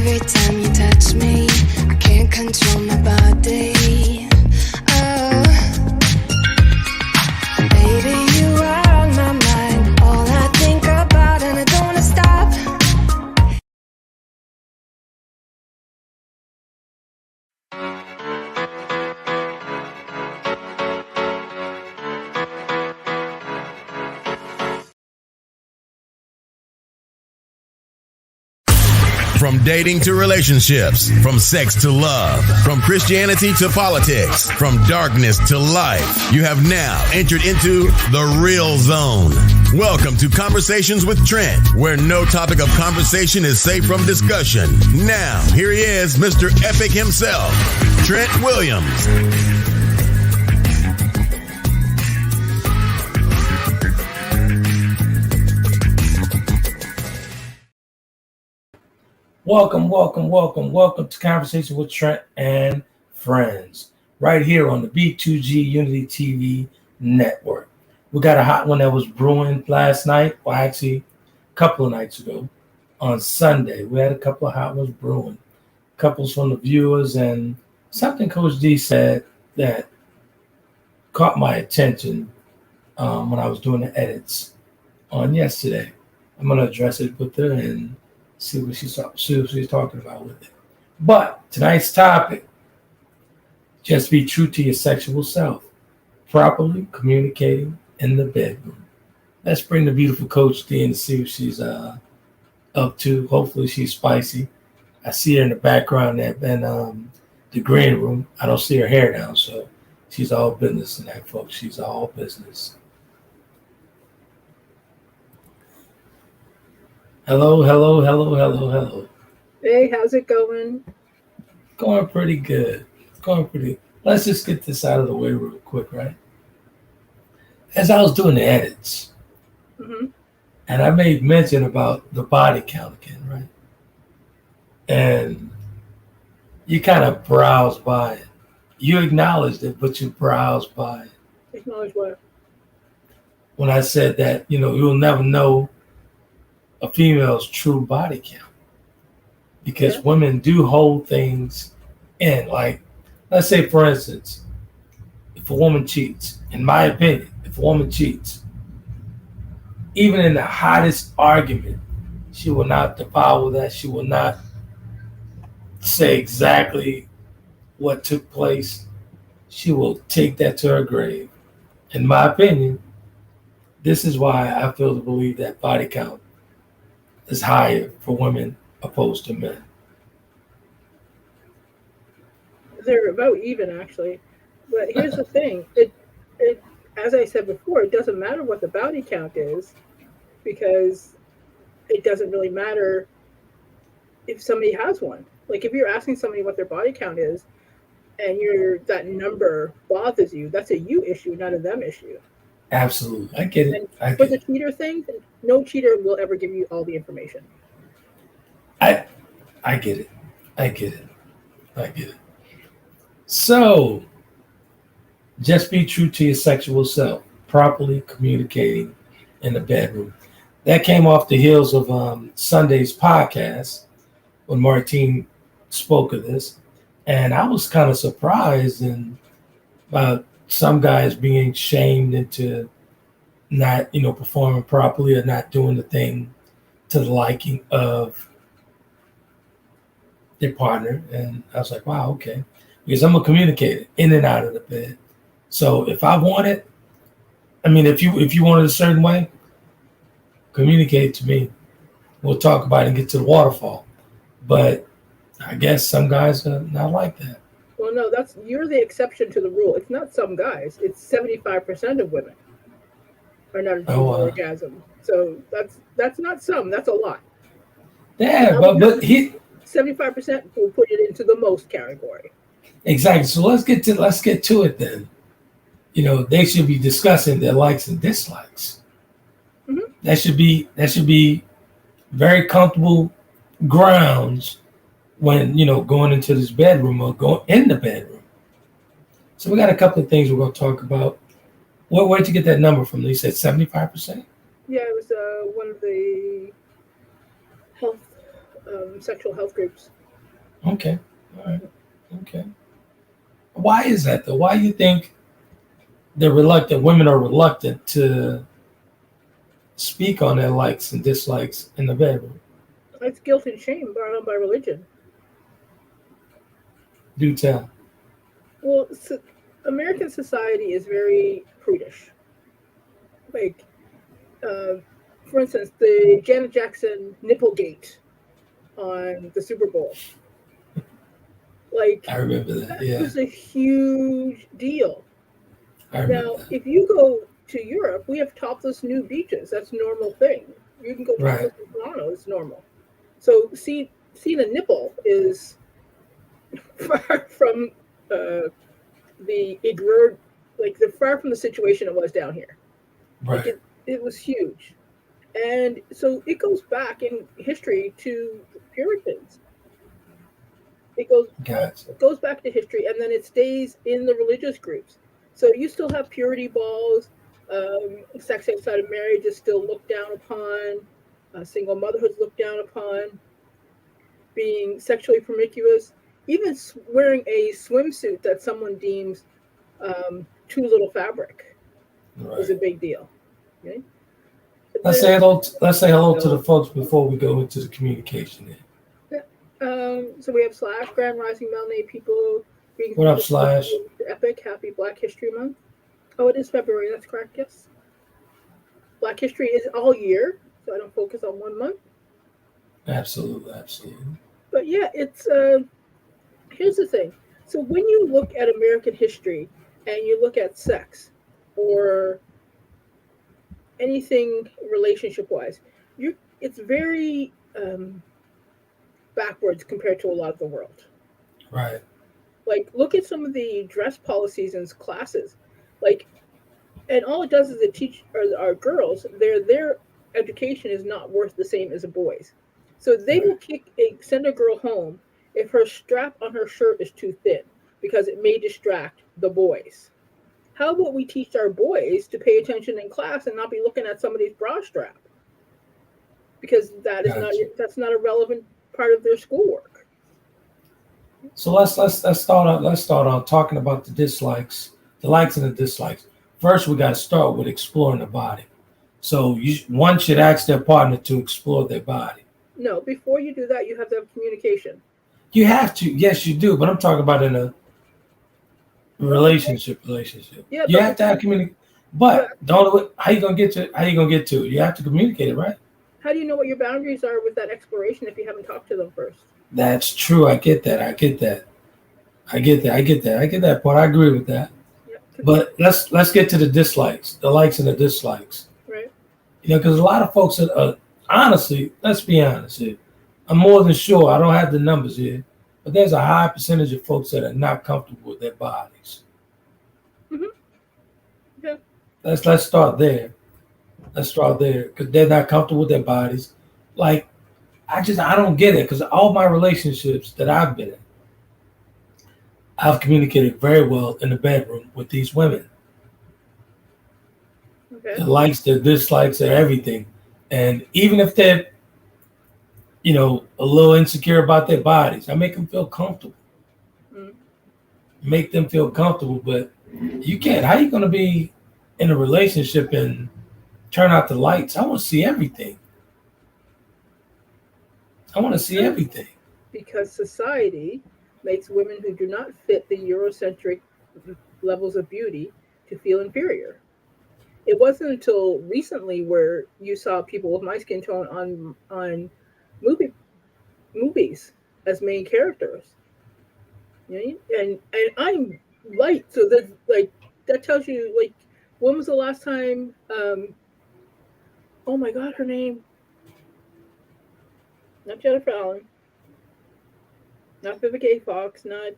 Every time you touch me, I can't control my body. Oh, baby, you are on my mind. All I think about, and I don't wanna stop. From dating to relationships, from sex to love, from Christianity to politics, from darkness to light, you have now entered into the real zone. Welcome to Conversations with Trent, where no topic of conversation is safe from discussion. Now, here he is, Mr. Epic himself, Trent Williams. Welcome to Conversation with Trent and Friends, right here on the B2G Unity TV network. We got a hot one that was brewing last night, well, actually, a couple of nights ago on Sunday. We had a couple of hot ones brewing, couples from the viewers, and something Coach D said that caught my attention when I was doing the edits on yesterday. I'm going to address it with her and see what she's talking about with it. But tonight's topic, just be true to your sexual self, properly communicating in the bedroom. Let's bring the beautiful Coach D in to see what she's up to. Hopefully she's spicy. I see her in the background there in the green room. I don't see her hair down, so she's all business in that, folks. She's all business. Hello. Hey, how's it going? Going pretty good. Let's just get this out of the way real quick, right? As I was doing the edits, and I made mention about the body count again, right? And you kind of browse by it. You acknowledged it, but you browsed by it. Acknowledge what? When I said that, you'll never know a female's true body count because women do hold things in. Like, let's say, for instance, if a woman cheats, in my opinion, even in the hottest argument, she will not devour that. She will not say exactly what took place. She will take that to her grave. In my opinion, this is why I feel to believe that body count is higher for women opposed to men. They're about even, actually. But here's the thing. It as I said before, it doesn't matter what the body count is, because it doesn't really matter if somebody has one. Like, if you're asking somebody what their body count is and that number bothers you, that's a you issue, not a them issue. Absolutely. I get it. For the cheater thing, no cheater will ever give you all the information. I get it. So, just be true to your sexual self, properly communicating in the bedroom. That came off the heels of Sunday's podcast when Martine spoke of this. And I was kind of surprised about some guys being shamed into not, performing properly or not doing the thing to the liking of their partner. And I was like, wow, okay. Because I'm a communicator in and out of the bed. So if I want it, if you want it a certain way, communicate to me. We'll talk about it and get to the waterfall. But I guess some guys are not like that. Well, no, you're the exception to the rule. It's not some guys. It's 75% of women are not achieving orgasm. So that's not some. That's a lot. Yeah, but 75% will put it into the most category. Exactly. So let's get to it then. They should be discussing their likes and dislikes. Mm-hmm. That should be very comfortable grounds when going into this bedroom or going in the bedroom. So we got a couple of things we're going to talk about. Where'd you get that number from? You said 75%? Yeah, it was one of the health sexual health groups. Okay. All right. Okay. Why is that though? Why do you think they're reluctant? Women are reluctant to speak on their likes and dislikes in the bedroom. It's guilt and shame brought on by religion. Do tell. Well, American society is very prudish. Like, uh, for instance, the Janet Jackson nipplegate on the Super Bowl. Like, I remember that. that Yeah. was a huge deal. I remember Now, that. if you go to Europe, we have topless nude beaches. That's a normal thing. You can go topless in Toronto. It's normal. So, seeing a nipple is far from the ignored, like the far from the situation it was down here. Like Right. it was huge, and so it goes back in history to Puritans. It goes Gotcha. it goes back to history, and then it stays in the religious groups. So you still have purity balls. Sex outside of marriage is still looked down upon. Single motherhood is looked down upon. Being sexually promiscuous, even wearing a swimsuit that someone deems too little fabric is a Right. big deal. Okay? Let's say hello. Let's say hello to the folks before we go into the communication. Here. So we have Slash, Grand Rising Melanated people. What up, Slash? Epic, happy Black History Month. Oh, it is February, that's correct, yes. Black History is all year, so I don't focus on one month. Absolutely, absolutely. But yeah, it's here's the thing. So when you look at American history and you look at sex or anything relationship wise, it's very backwards compared to a lot of the world. Right. Like, look at some of the dress policies in classes. Like, and all it does is it teach our girls their education is not worth the same as a boy's. So they will send a girl home if her strap on her shirt is too thin because it may distract the boys. How about we teach our boys to pay attention in class and not be looking at somebody's bra strap? Because that's not a relevant part of their schoolwork. So let's start out talking about the dislikes, the likes and the dislikes. First, we got to start with exploring the body. So one should ask their partner to explore their body. No, before you do that, you have to have communication. You have to, yes, you do. But I'm talking about in a relationship. Yeah, you have to have communication. But how you gonna get to it? You have to communicate it, right? How do you know what your boundaries are with that exploration if you haven't talked to them first? That's true. I get that part. I agree with that. Yeah. But let's get to the dislikes, the likes and the dislikes. Right. Because a lot of folks that honestly, let's be honest here. I'm more than sure, I don't have the numbers here, but there's a high percentage of folks that are not comfortable with their bodies. Mm-hmm. Yeah. Let's start there. Because they're not comfortable with their bodies. Like, I don't get it, because all my relationships that I've been in, I've communicated very well in the bedroom with these women. Okay. Their likes, their dislikes, their everything. And even if they're, a little insecure about their bodies, I make them feel comfortable. Make them feel comfortable, but you can't. How you going to be in a relationship and turn out the lights? I want to see everything. Because society makes women who do not fit the Eurocentric levels of beauty to feel inferior. It wasn't until recently where you saw people with my skin tone on movies as main characters. And I'm light, so that tells you, like, when was the last time oh my god, her name, not Jennifer Allen, not Vivica A. Fox, not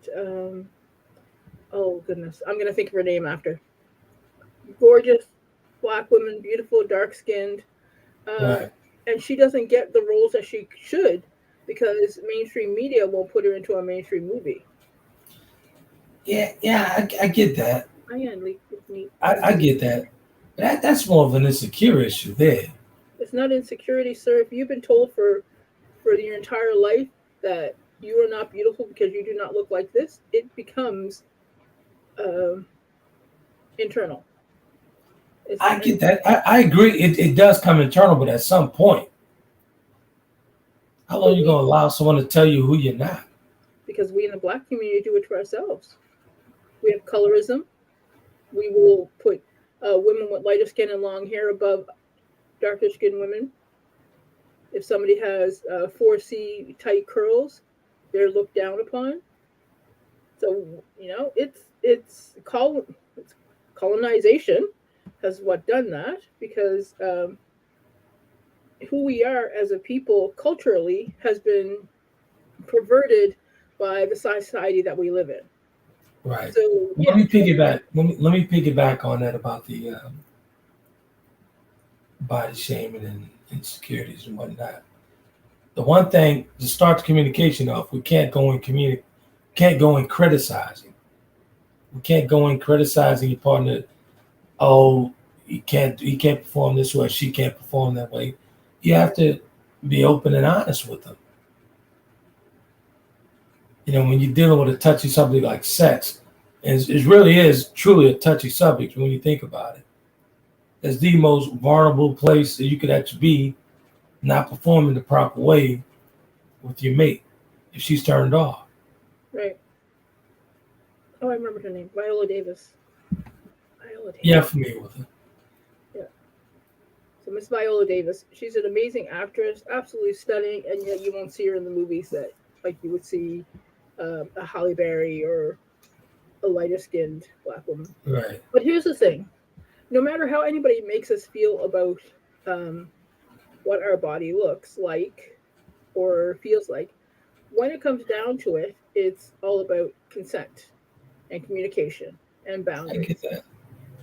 oh goodness, I'm gonna think of her name after. Gorgeous Black woman, beautiful, dark skinned, Right. and she doesn't get the roles that she should because mainstream media won't put her into a mainstream movie. Yeah, I get that. I get that. That's more of an insecure issue there. It's not insecurity, sir. If you've been told for for your entire life that you are not beautiful because you do not look like this, it becomes internal. I get that. I agree. It does come internal, but at some point, how long are you going to allow someone to tell you who you're not? Because we in the Black community do it to ourselves. We have colorism. We will put women with lighter skin and long hair above darker skinned women. If somebody has 4C tight curls, they're looked down upon. So it's colonization has what done that, because who we are as a people culturally has been perverted by the society that we live in. Right. So Let me piggyback. Let me piggyback on that about the body shaming and insecurities and whatnot. The one thing to start the communication off, we can't go in criticizing. We can't go in criticizing your partner. Oh, he can't perform this way. She can't perform that way. You have to be open and honest with them. When you're dealing with a touchy subject like sex, and it really is truly a touchy subject when you think about it. It's the most vulnerable place that you could actually be, not performing the proper way with your mate if she's turned off. Right. Oh, I remember her name, Viola Davis. Yeah, I'm familiar with her. Yeah. So Miss Viola Davis, she's an amazing actress, absolutely stunning, and yet you won't see her in the movies that like you would see a Halle Berry or a lighter skinned Black woman. Right. But here's the thing: no matter how anybody makes us feel about what our body looks like or feels like, when it comes down to it, it's all about consent and communication and boundaries. I get that.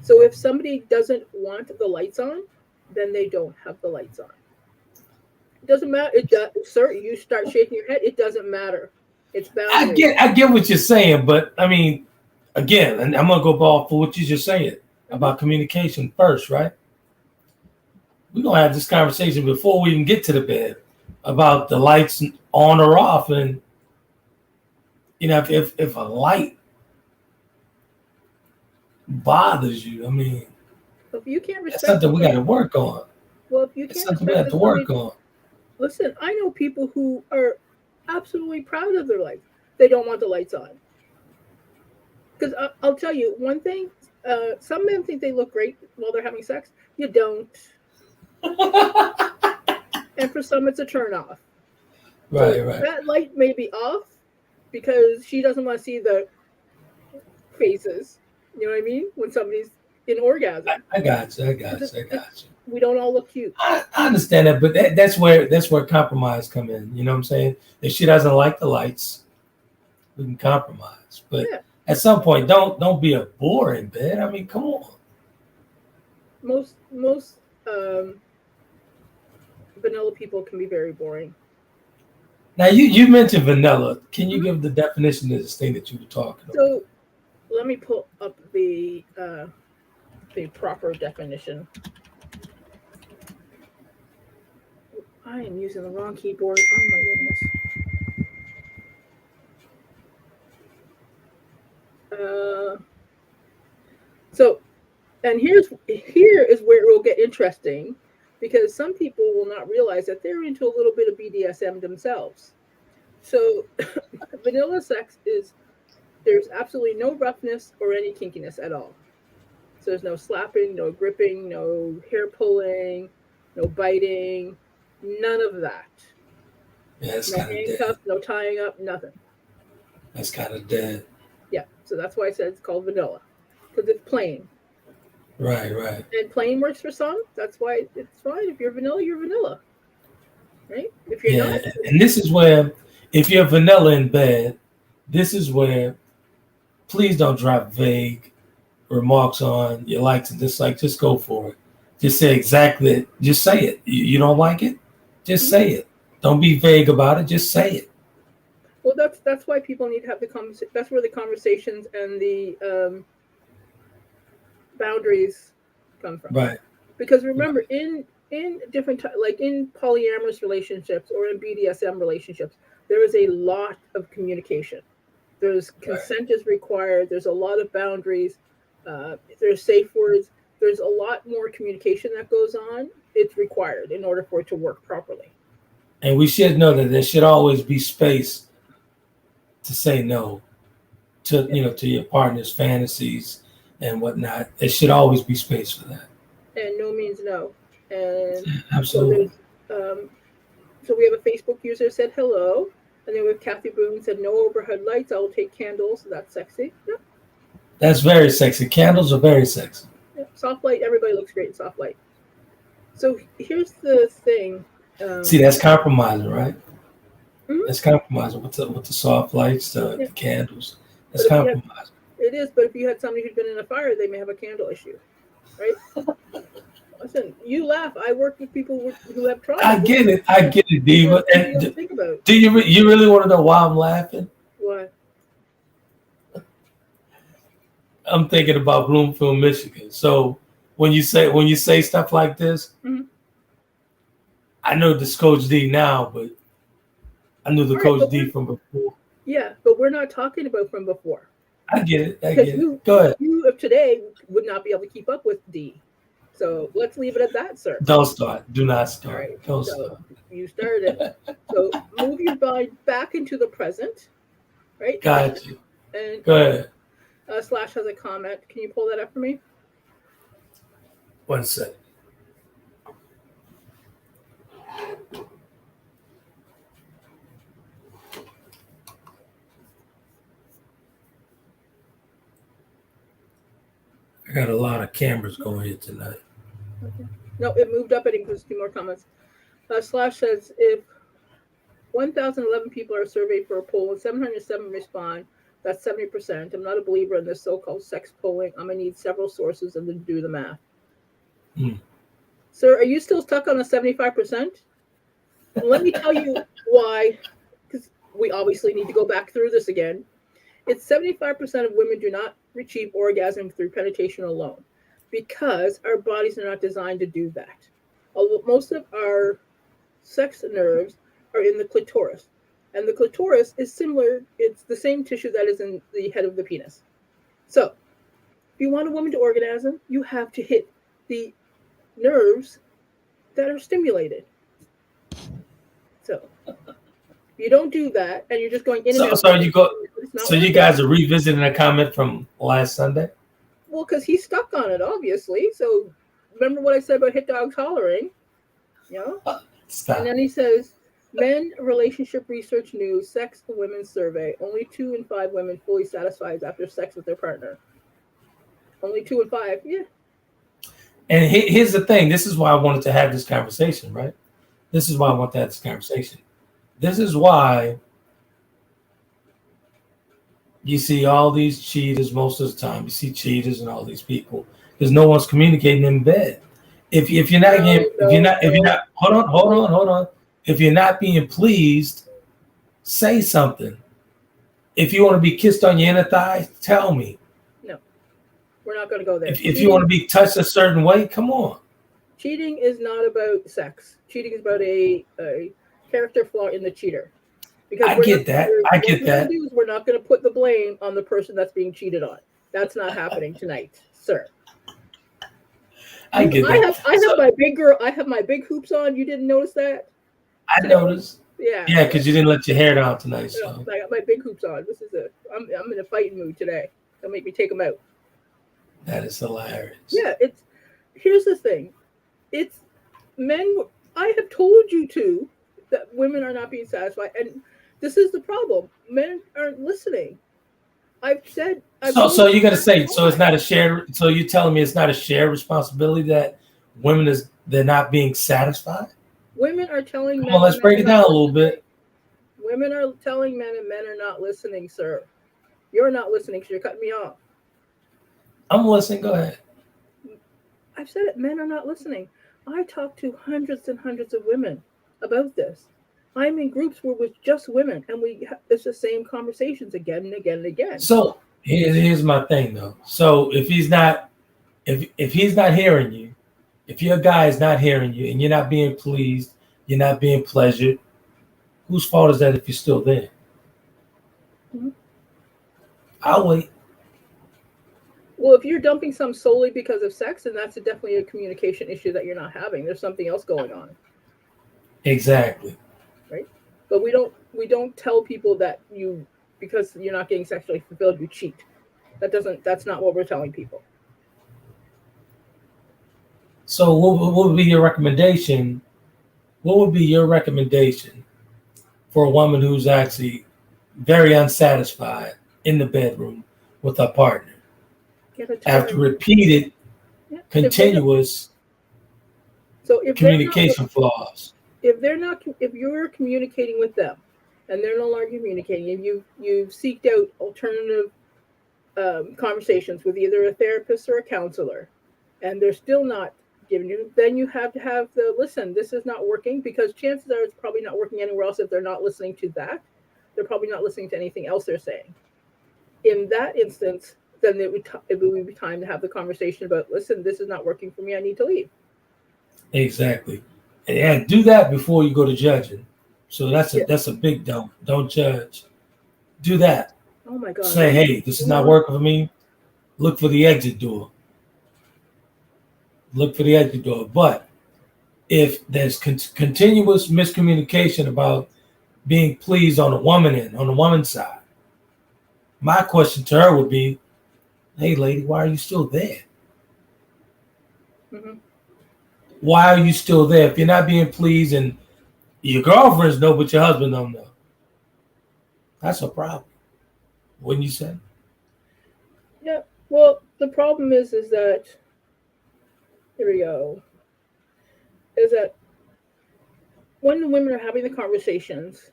So if somebody doesn't want the lights on, then they don't have the lights on. It doesn't matter. It does, sir. You start shaking your head. It doesn't matter. It's boundaries. I get what you're saying, but I mean, again, and I'm gonna go ball for what you just saying about communication first, right? We're gonna have this conversation before we even get to the bed about the lights on or off, and if a light bothers you, I mean, If you can't respect that's something we got to work on. Well, if you That's can't something we have to work on. Listen, I know people who are absolutely proud of their life. They don't want the lights on. Because I'll tell you one thing. Some men think they look great while they're having sex. You don't. And for some, it's a turn off. Right, so right. That light may be off because she doesn't want to see the faces. You know what I mean? When somebody's in orgasm. I got you. We don't all look cute. I understand that, but that's where compromise come in. You know what I'm saying? If she doesn't like the lights, we can compromise. But at some point, don't be a bore in bed. I mean, come on. Most vanilla people can be very boring. Now you mentioned vanilla. Can you give the definition of this thing that you were talking about? So let me pull up the proper definition. I am using the wrong keyboard. Oh my goodness. And here is where it will get interesting, because some people will not realize that they're into a little bit of BDSM themselves. So vanilla sex is, there's absolutely no roughness or any kinkiness at all. So there's no slapping, no gripping, no hair pulling, no biting, none of that. Yeah, it's no kind of handcuffs, dead. no tying up, nothing. That's kind of dead. Yeah, so that's why I said it's called vanilla, because it's plain. Right. And plain works for some. That's why it's fine. If you're vanilla, you're vanilla. Right? If you're not. And this is where, if you're vanilla in bed, this is where, please don't drop vague remarks on your likes and dislikes. Just go for it. Just say exactly. Just say it. You don't like it? Just say it. Don't be vague about it. Just say it. Well, that's why people need to have the conversation. That's where the conversations and the boundaries come from. Right. Because remember, in in different, like in polyamorous relationships or in BDSM relationships, there is a lot of communication. There's consent is required. There's a lot of boundaries. There's safe words. There's a lot more communication that goes on. It's required in order for it to work properly. And we should know that there should always be space to say no to to your partner's fantasies and whatnot. There should always be space for that. And no means no. And absolutely. So we have a Facebook user said hello, and then we have Kathy Boone said no overhead lights. I will take candles. So that's sexy. Yeah. That's very sexy. Candles are very sexy. Yeah. Soft light. Everybody looks great in soft light. So here's the thing. See, that's compromising, right? Mm-hmm. That's compromising with the soft lights, the candles. That's compromising. It is, but if you had somebody who'd been in a fire, they may have a candle issue, right? Listen, you laugh. I work with people who have trauma. I get it, Diva. And think about. Do you really want to know why I'm laughing? Why? I'm thinking about Bloomfield, Michigan. So when you say stuff like this, mm-hmm. I know this Coach D now, but I knew the Coach D from before. Yeah, but we're not talking about from before. I get it. Go ahead. You of today would not be able to keep up with D. So let's leave it at that, sir. Don't start. Do not start. Right. Don't start. You started. So move your mind back into the present, right? Got you. And go ahead. Slash has a comment. Can you pull that up for me? 1 second. I got a lot of cameras going here tonight. Okay. No, it moved up. It includes 2 more comments. Slash says, if 1,011 people are surveyed for a poll and 707 respond, that's 70%. I'm not a believer in this so-called sex polling. I'm going to need several sources and then do the math. Sir, are you still stuck on the 75%? Let me tell you why, because we obviously need to go back through this again. It's 75% of women do not achieve orgasm through penetration alone because our bodies are not designed to do that. Most of our sex nerves are in the clitoris, and the clitoris is similar. It's the same tissue that is in the head of the penis. So if you want a woman to orgasm, you have to hit the nerves that are stimulated. So you don't do that, and you're just going in and out. So you guys are revisiting a comment from last Sunday? Well, because he's stuck on it, obviously. So remember what I said about hit dogs hollering? Stop. And then he says, men relationship research news, sex for women survey. Only 2 in 5 women fully satisfied after sex with their partner. Only 2 in 5, yeah. And here's the thing. This is why I wanted to have this conversation, right? This is why I want to have this conversation. This is why you see all these cheaters most of the time. You see cheaters and all these people because no one's communicating in bed. If you're not hold on. If you're not being pleased, say something. If you want to be kissed on your inner thigh, tell me. No, we're not going to go there. If you want to be touched a certain way, come on. Cheating is not about sex. Cheating is about a character flaw in the cheater. Because I get that. We're not going to put the blame on the person that's being cheated on. That's not happening tonight, sir. I get that. I have my big hoops on. You didn't notice that? I noticed. Yeah. Yeah, because you didn't let your hair down tonight. So. I got my big hoops on. I'm in a fighting mood today. Don't make me take them out. That is hilarious. Yeah, here's the thing. It's men. I have told you too that women are not being satisfied, and this is the problem. Men aren't listening. So you got to say, so it's not a shared. So you're telling me it's not a shared responsibility that they're not being satisfied? Women are telling men. Well, let's break it down a little bit. Women are telling men, and men are not listening, sir. You're not listening because you're cutting me off. I'm listening. Go ahead. I've said it. Men are not listening. I talk to hundreds and hundreds of women about this. I'm in groups where with just women, and it's the same conversations again and again and again. So here's my thing, though. So if he's not hearing you, If your guy is not hearing you and you're not being pleased, you're not being pleasured, whose fault is that if you're still there? Mm-hmm. I'll wait. Well, if you're dumping some solely because of sex, then that's definitely a communication issue that you're not having. There's something else going on. Exactly. Right? But we don't tell people that because you're not getting sexually fulfilled, you cheat. That's not what we're telling people. So what would be your recommendation? What would be your recommendation for a woman who's actually very unsatisfied in the bedroom with her partner? After repeated, continuous communication flaws. If you're communicating with them and they're no longer communicating, and you've seeked out alternative conversations with either a therapist or a counselor, and they're still not giving you, then you have to have listen, this is not working, because chances are it's probably not working anywhere else. If they're not listening to that, they're probably not listening to anything else they're saying. In that instance, then it would be time to have the conversation about, listen, this is not working for me, I need to leave. Exactly. And do that before you go to judging. So that's a big don't. Don't judge. Do that. Oh my God. Say, hey, this is not working for me. Look for the exit door. Look for the exit door. But if there's continuous miscommunication about being pleased on the woman's side, my question to her would be, hey, lady, why are you still there? Mm-hmm. Why are you still there? If you're not being pleased and your girlfriends know, but your husband don't know, that's a problem. Wouldn't you say? Yeah. Well, the problem is that, here we go, is that when the women are having the conversations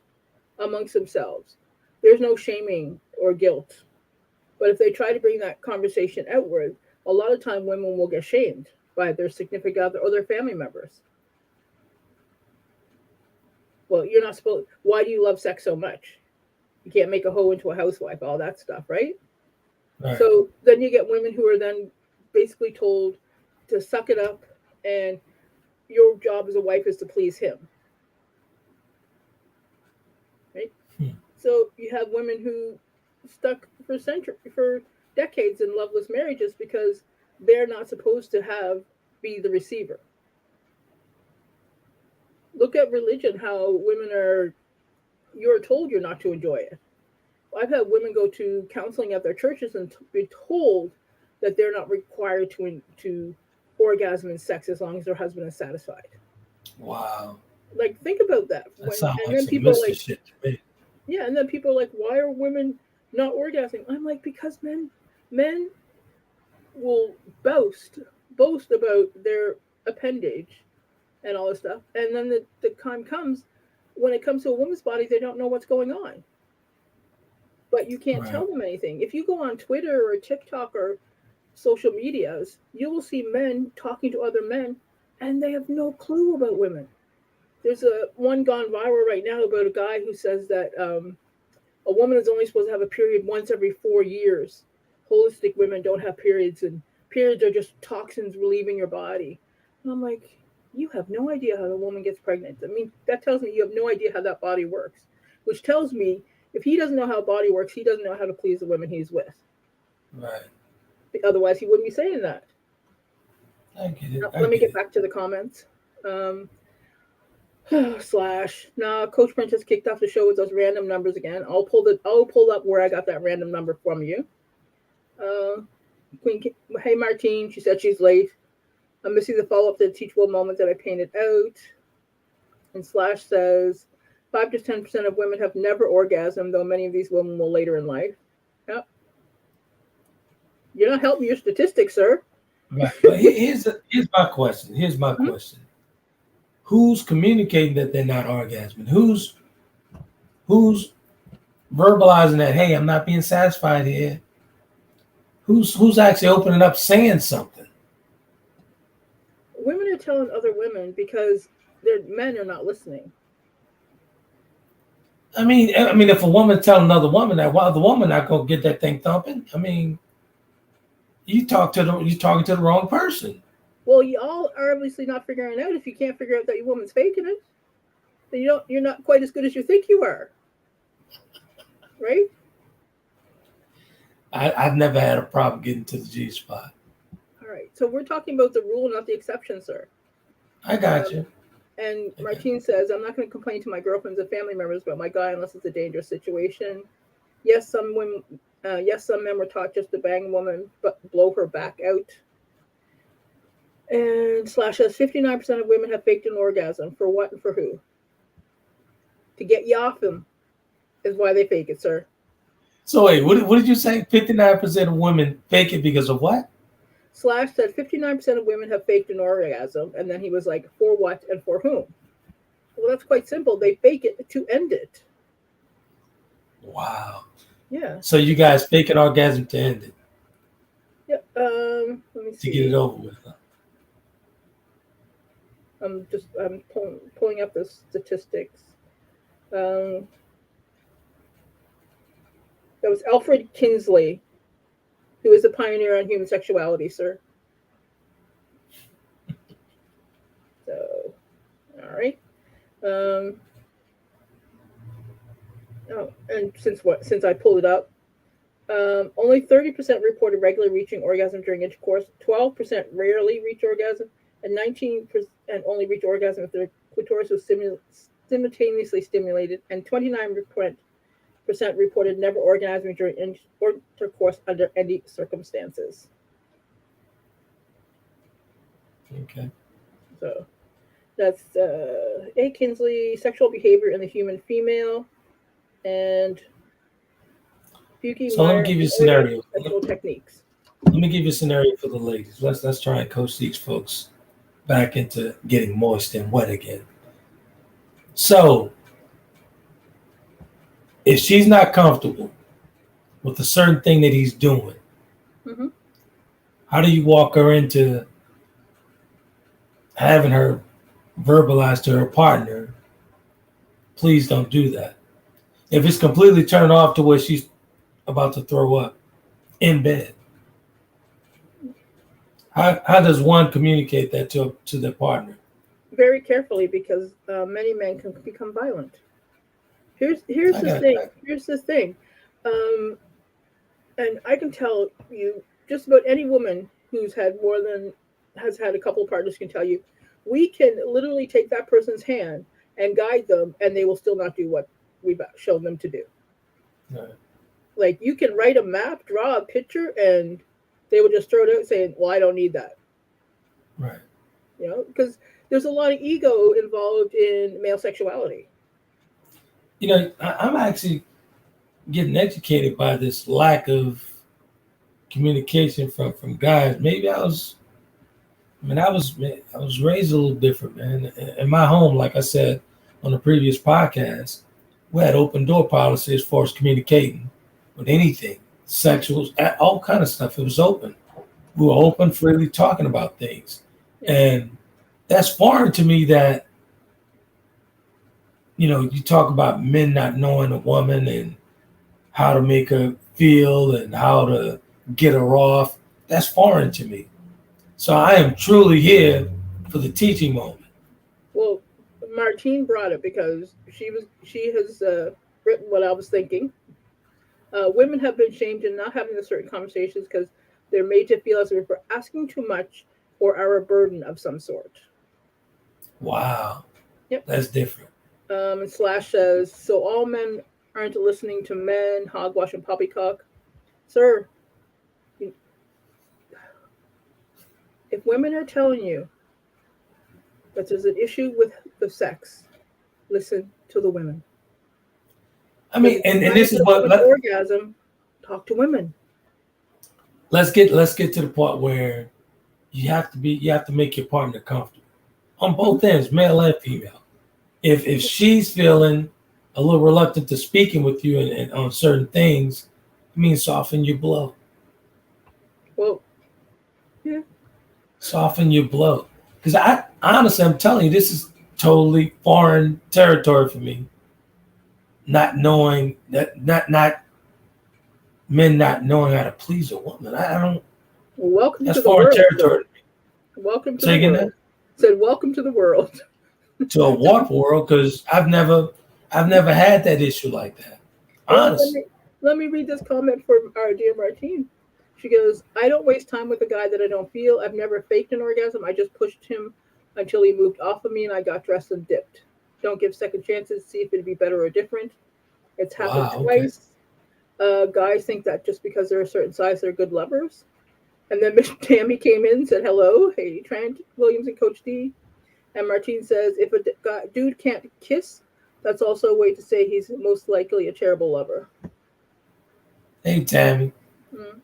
amongst themselves, there's no shaming or guilt. But if they try to bring that conversation outward, a lot of time women will get shamed by their significant other or their family members. Well, you're not supposed. Why do you love sex so much? You can't make a hoe into a housewife, all that stuff, right? So then you get women who are then basically told to suck it up, and your job as a wife is to please him. Right? So you have women who stuck for decades in loveless marriages because they're not supposed to be the receiver. Look at religion, how you're told you're not to enjoy it. I've had women go to counseling at their churches and be told that they're not required to orgasm in sex as long as their husband is satisfied. Wow. Like, think about that. That sounds like some mystic shit to me. Yeah, and then people are like, why are women not orgasming? I'm like, because men will boast about their appendage and all this stuff. And then the time comes, when it comes to a woman's body, they don't know what's going on. But you can't tell them anything. If you go on Twitter or TikTok or social medias, you will see men talking to other men, and they have no clue about women. There's one gone viral right now about a guy who says that a woman is only supposed to have a period once every 4 years. Holistic women don't have periods, and periods are just toxins relieving your body. And I'm like, you have no idea how a woman gets pregnant. I mean, that tells me you have no idea how that body works, which tells me if he doesn't know how body works, he doesn't know how to please the women he's with. Right. Otherwise, he wouldn't be saying that. Let me get back to the comments. Coach Prince has kicked off the show with those random numbers again. I'll pull up where I got that random number from you. Hey Martine, she said she's late. I'm missing the follow-up to the teachable moment that I painted out. And Slash says 5 to 10% of women have never orgasmed, though many of these women will later in life. Yep. You're not helping your statistics, sir. Right. But here's my question. Question. Who's communicating that they're not orgasming? Who's verbalizing that, hey, I'm not being satisfied here? Who's actually opening up saying something? Women are telling other women because their men are not listening. I mean, if a woman telling another woman that, why the woman not gonna get that thing thumping? I mean, you're talking to the wrong person. Well, y'all are obviously not figuring out if you can't figure out that your woman's faking it. Then you're not quite as good as you think you are. Right? I've never had a problem getting to the G spot. All right. So we're talking about the rule, not the exception, sir. I got you. And Martine says, I'm not going to complain to my girlfriends and family members about my guy unless it's a dangerous situation. Yes, some women, some men were taught just to bang a woman, but blow her back out. And Slash says 59% of women have faked an orgasm. For what and for who? To get you off them is why they fake it, sir. So wait, what did you say? 59% of women fake it because of what? Slash said 59% of women have faked an orgasm, and then he was like, for what and for whom? Well, that's quite simple. They fake it to end it. Wow. Yeah. So you guys fake an orgasm to end it? Yeah. Let me see. To get it over with. I'm pulling up the statistics. That was Alfred Kinsley, who is a pioneer on human sexuality, sir. So, all right. And since I pulled it up, only 30% reported regularly reaching orgasm during intercourse. 12% rarely reach orgasm, and 19% only reach orgasm if their clitoris was simultaneously stimulated, and 29% reported never orgasming during intercourse under any circumstances. Okay. So that's A. Kinsley, sexual behavior in the human female, and Buki. So let me give you a scenario. Sexual techniques. Let me give you a scenario for the ladies. Let's try and coach these folks back into getting moist and wet again. So if she's not comfortable with a certain thing that he's doing, mm-hmm. How do you walk her into having her verbalize to her partner, please don't do that? If it's completely turned off to where she's about to throw up in bed, how does one communicate that to their partner? Very carefully, because many men can become violent. Here's the thing. And I can tell you, just about any woman who's has had a couple of partners can tell you, we can literally take that person's hand and guide them, and they will still not do what we've shown them to do. Right. Like, you can write a map, draw a picture, and they will just throw it out saying, well, I don't need that. Right. You know, because there's a lot of ego involved in male sexuality. You know, I'm actually getting educated by this lack of communication from guys. Maybe I was raised a little different, man. In my home, like I said on the previous podcast, we had open door policy as far as communicating with anything, sexual, all kind of stuff. It was open. We were open, freely talking about things. Yeah. And that's foreign to me that, you know, you talk about men not knowing a woman and how to make her feel and how to get her off. That's foreign to me. So I am truly here for the teaching moment. Well, Martine brought it because she has written what I was thinking. Women have been shamed in not having the certain conversations because they're made to feel as if we're asking too much or are a burden of some sort. Wow. Yep. That's different. And Slash says, so all men aren't listening to men, hogwash and poppycock. Sir, if women are telling you that there's an issue with the sex, listen to the women. I mean, and this is what orgasm. Talk to women. Let's get to the part where you have to make your partner comfortable on both ends, male and female. If she's feeling a little reluctant to speaking with you and on certain things, I mean, soften your blow. Well, yeah. Soften your blow. Because I honestly, I'm telling you, this is totally foreign territory for me. Not knowing that, not men not knowing how to please a woman. I don't. Welcome that's to the foreign world. territory. Welcome to Say the again world. Said, welcome to the world. to a warp world, because I've never had that issue like that. Well, Honestly. let me read this comment from our dear Martine. She goes, I don't waste time with a guy that I don't feel. I've never faked an orgasm. I just pushed him until he moved off of me and I got dressed and dipped. Don't give second chances. See if it'd be better or different. It's happened Wow, okay. twice. Guys think that just because they're a certain size, they're good lovers. And then Miss Tammy came in and said, hello. Hey, Trent Williams and Coach D. And Martine says, if a dude can't kiss, that's also a way to say he's most likely a terrible lover. Hey, Tammy. Mm.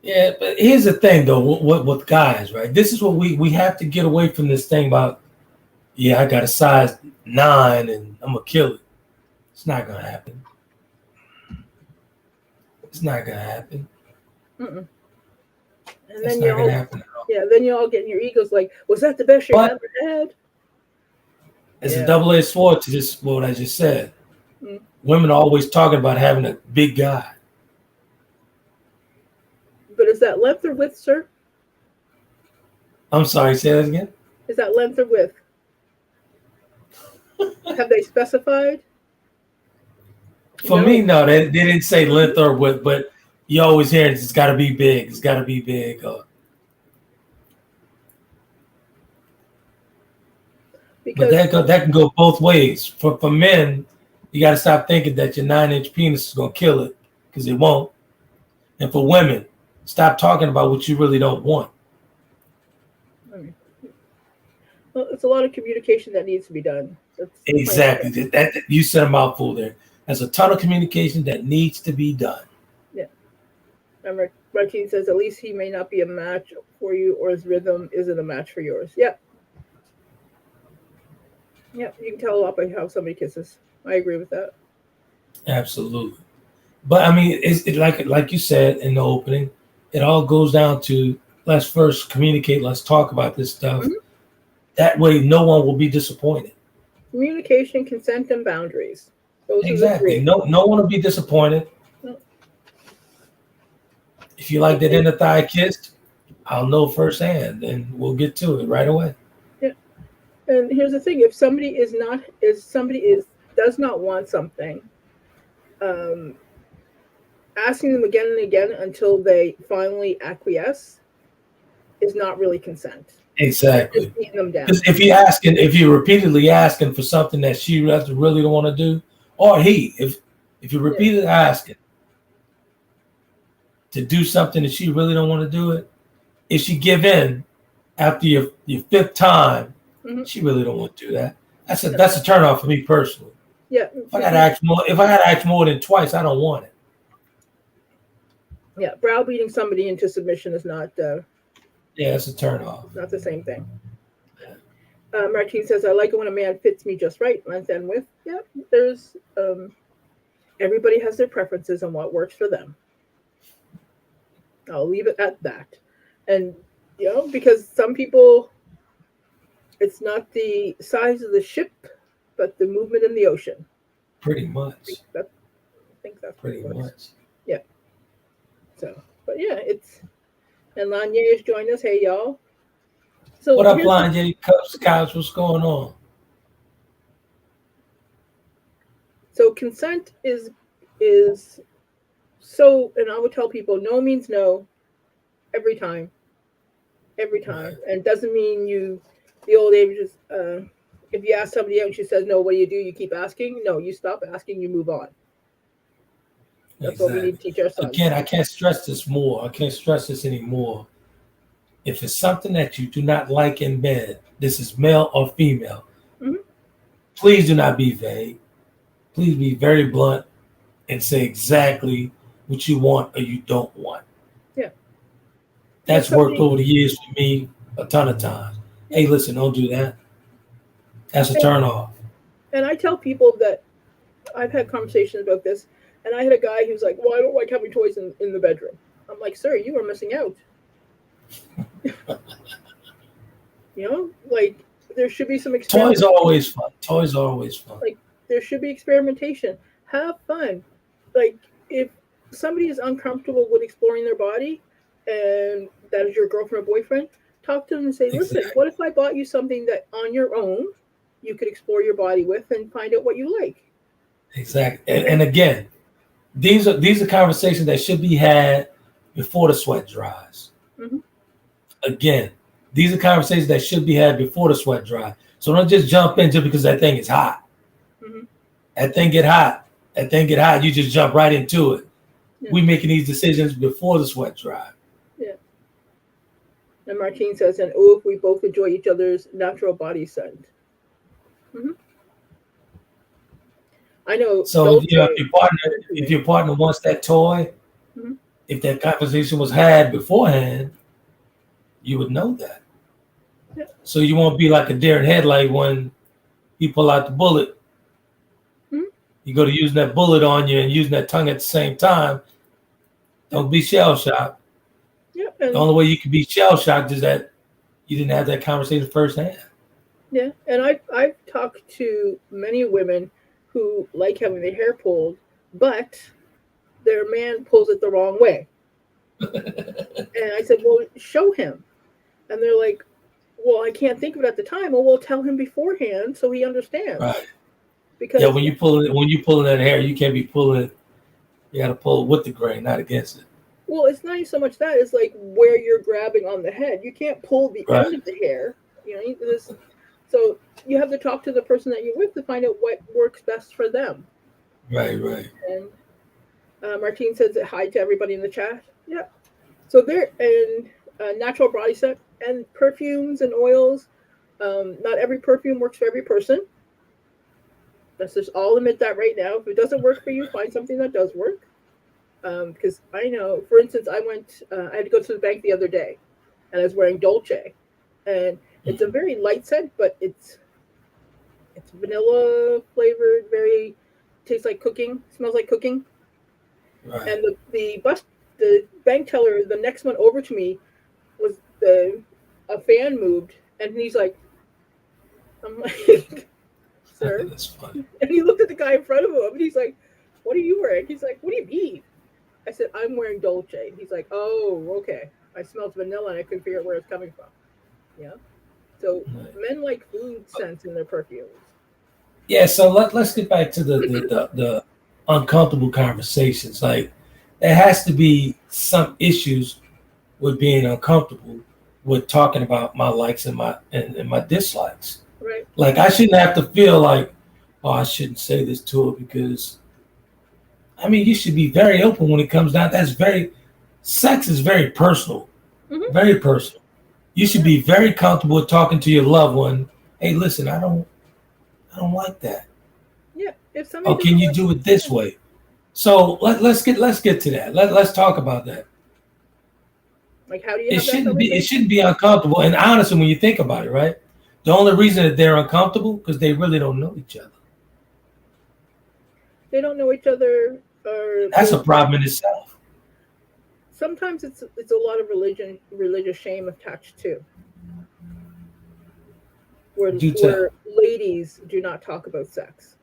Yeah, but here's the thing, though, with guys, right? This is what we have to get away from this thing about, I got a size 9 and I'm going to kill it. It's not going to happen. It's not going to happen. Mm-mm. And That's then not going to happen at all. Yeah, then you all get in your egos like, was that the best you ever had? It's a double-edged sword to this, what I just said. Mm. Women are always talking about having a big guy. But is that length or width, sir? I'm sorry, say that again? Is that length or width? Have they specified? For me, no, they didn't say length or width, but you always hear it's got to be big. It's got to be big. But that can go both ways. For men, you got to stop thinking that your 9-inch penis is going to kill it, because it won't. And for women, stop talking about what you really don't want. Well, it's a lot of communication that needs to be done. Exactly. That you said a mouthful there. There's a ton of communication that needs to be done. Yeah. And Martine says, at least he may not be a match for you, or his rhythm isn't a match for yours. Yep. Yeah, you can tell a lot by how somebody kisses. I agree with that. Absolutely. But I mean, it's like you said in the opening, it all goes down to, let's first communicate, let's talk about this stuff. Mm-hmm. That way no one will be disappointed. Communication, consent, and boundaries. Those exactly. No one will be disappointed. No. If you like that inner thigh kiss, I'll know firsthand, and we'll get to it right away. And here's the thing: if somebody does not want something, asking them again and again until they finally acquiesce is not really consent. Exactly. Just beating them down. Because if you're repeatedly asking for something that she really don't want to do, or if you're repeatedly asking to do something that she really don't want to do it, if she give in after your 5th time. Mm-hmm. She really don't want to do that. That's a turn off for me personally. Yeah. If I gotta ask more than twice, I don't want it. Yeah, browbeating somebody into submission is not. It's a turn off. Not the same thing. Yeah. Martine says, "I like it when a man fits me just right, length and width." Yeah, there's everybody has their preferences on what works for them. I'll leave it at that, and because some people. It's not the size of the ship, but the movement in the ocean. Pretty much. I think that's pretty much. Yeah. So, but and Lanye has joined us. Hey, y'all. So what up, Lanye? Cubs Scouts, what's going on? So consent is so, and I would tell people, no means no, every time, right. And doesn't mean the old age is, if you ask somebody out and she says no, what do? You keep asking? No, you stop asking, you move on. That's what we need to teach our sons. Again, I can't stress this more. I can't stress this anymore. If it's something that you do not like in bed, this is male or female, please do not be vague. Please be very blunt and say exactly what you want or you don't want. Yeah. That's worked over the years for me a ton of times. Hey, listen, don't do that. That's a turn off. And I tell people that I've had conversations about this, and I had a guy who's like, well, I don't like having toys in the bedroom. I'm like, sir, you are missing out. Like there should be some experimentation. Toys are always fun. Like there should be experimentation. Have fun. Like if somebody is uncomfortable with exploring their body, and that is your girlfriend or boyfriend, Talk to them and say, listen, Exactly. what if I bought you something that on your own you could explore your body with and find out what you like? Exactly. And again, these are conversations that should be had before the sweat dries. Mm-hmm. Again, these are conversations that should be had before the sweat dries. So don't just jump in just because that thing is hot. Mm-hmm. That thing get hot. That thing get hot. You just jump right into it. Yeah. We making these decisions before the sweat dries. Yeah. And Martine says, and oh, if we both enjoy each other's natural body scent. Mm-hmm. I know. So if your partner wants that toy, mm-hmm. if that conversation was had beforehand, you would know that. Yeah. So you won't be like a deer in headlight when you pull out the bullet. Mm-hmm. You go to using that bullet on you and using that tongue at the same time. Don't be shell shocked. Yeah. The only way you can be shell shocked is that you didn't have that conversation firsthand. Yeah, and I've talked to many women who like having their hair pulled, but their man pulls it the wrong way. And I said, well, show him. And they're like, well, I can't think of it at the time. Well, we'll tell him beforehand so he understands. Right. Because when you pulling that hair, you can't be pulling it. You got to pull it with the grain, not against it. Well, it's not even so much that. It's like where you're grabbing on the head. You can't pull the end of the hair. So you have to talk to the person that you're with to find out what works best for them. Right. And Martine says hi to everybody in the chat. Yeah. So there, and natural body scent and perfumes and oils. Not every perfume works for every person. Let's just all admit that right now. If it doesn't work for you, find something that does work. Because I know, for instance, I had to go to the bank the other day, and I was wearing Dolce, and it's a very light scent, but it's vanilla flavored, very tastes like cooking, smells like cooking. Right. And the bank teller, the next one over to me, was a fan moved, and he's like, I'm like, sir. That's funny. And he looked at the guy in front of him, and he's like, what are you wearing? He's like, what do you mean? I said, I'm wearing Dolce. He's like, oh, okay. I smelled vanilla, and I couldn't figure out where it's coming from. Yeah. So men like food scents in their perfumes. Yeah. So let's get back to the uncomfortable conversations. Like there has to be some issues with being uncomfortable with talking about my likes and my dislikes. Right. Like I shouldn't have to feel like, oh, I shouldn't say this to her because. I mean, you should be very open when it comes down. Sex is very personal, very personal. You should be very comfortable with talking to your loved one. Hey, listen, I don't like that. Yeah. If somebody. Oh, can you do it this way? So let's get to that. Let's talk about that. Like, how do you? It shouldn't be uncomfortable. And honestly, when you think about it, right, the only reason that they're uncomfortable because they really don't know each other. They don't know each other. That's a problem in itself. Sometimes it's a lot of religious shame attached too, where ladies do not talk about sex.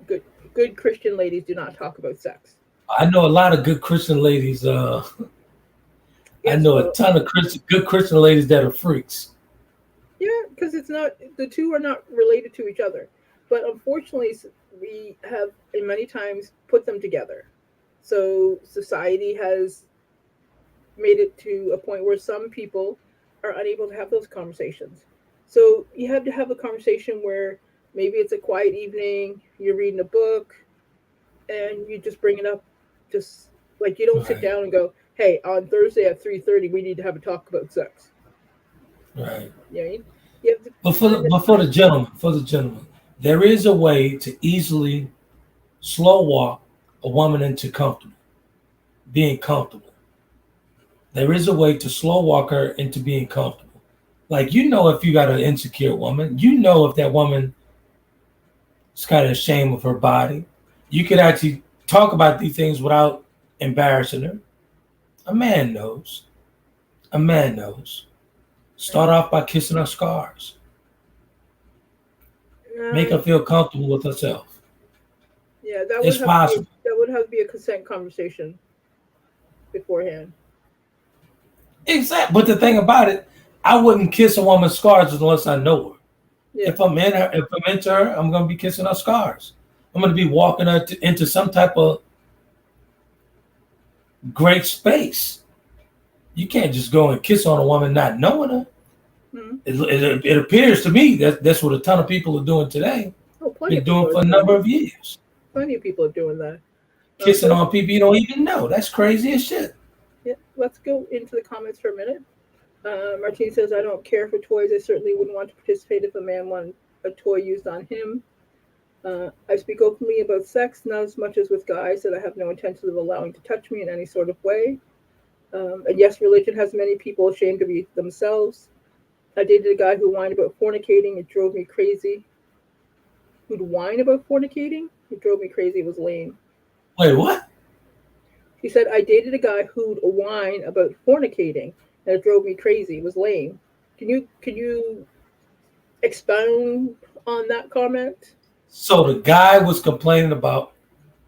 Good Christian ladies do not talk about sex. I know a lot of good Christian ladies. I know a ton of good Christian ladies that are freaks. Yeah, because the two are not related to each other. But unfortunately, we have many times put them together. So society has made it to a point where some people are unable to have those conversations. So you have to have a conversation where maybe it's a quiet evening, you're reading a book, and you just bring it up. Just like you don't sit down and go, hey, on Thursday at 3:30, we need to have a talk about sex. Right. Yeah. But for the gentleman, there is a way to easily slow walk a woman into being comfortable. There is a way to slow walk her into being comfortable. Like, if you got an insecure woman, if that woman is kind of ashamed of her body, you could actually talk about these things without embarrassing her. A man knows. Start off by kissing her scars. Make her feel comfortable with herself. Yeah, it's possible. That would have to be a consent conversation beforehand. Exactly. But the thing about it, I wouldn't kiss a woman's scars unless I know her. Yeah. If I'm into her, I'm gonna be kissing her scars. I'm gonna be walking her into some type of great space. You can't just go and kiss on a woman not knowing her. Mm-hmm. It appears to me that that's what a ton of people are doing today. Oh, plenty Been of people doing for are a doing number that. of years. Plenty of people are doing that. Kissing on people you don't even know. That's crazy as shit. Yeah, let's go into the comments for a minute. Martine says, I don't care for toys. I certainly wouldn't want to participate if a man wanted a toy used on him. I speak openly about sex, not as much as with guys that I have no intention of allowing to touch me in any sort of way. And yes, religion has many people ashamed of themselves. I dated a guy who whined about fornicating. It drove me crazy. Who'd whine about fornicating? It drove me crazy. It was lame. Wait, what? She said, I dated a guy who'd whine about fornicating, and it drove me crazy. It was lame. Can you expound on that comment? So the guy was complaining about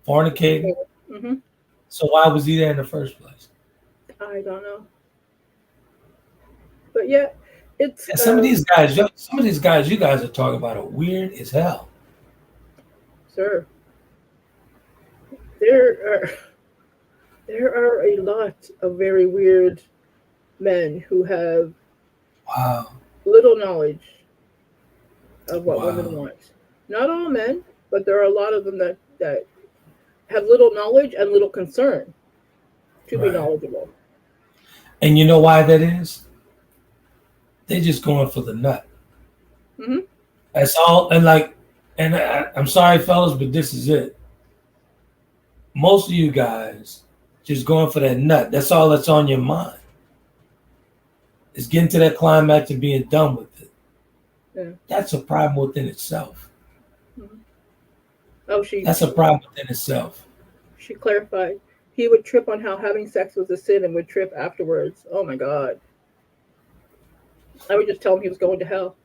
fornicating. Mm-hmm. So why was he there in the first place? I don't know. But yeah, it's And some of these guys you guys are talking about are weird as hell. sir. There are a lot of very weird men who have Wow. little knowledge of what Wow. women want. Not all men, but there are a lot of them that have little knowledge and little concern to be Right. knowledgeable. And you know why that is? They're just going for the nut. Mm-hmm. That's all. And I'm sorry, fellas, but this is it. Most of you guys just going for that nut. That's all that's on your mind. Is getting to that climax and being done with it. Yeah. That's a problem within itself. Mm-hmm. Oh, That's a problem within itself. She clarified. He would trip on how having sex was a sin and would trip afterwards. Oh my God. I would just tell him he was going to hell.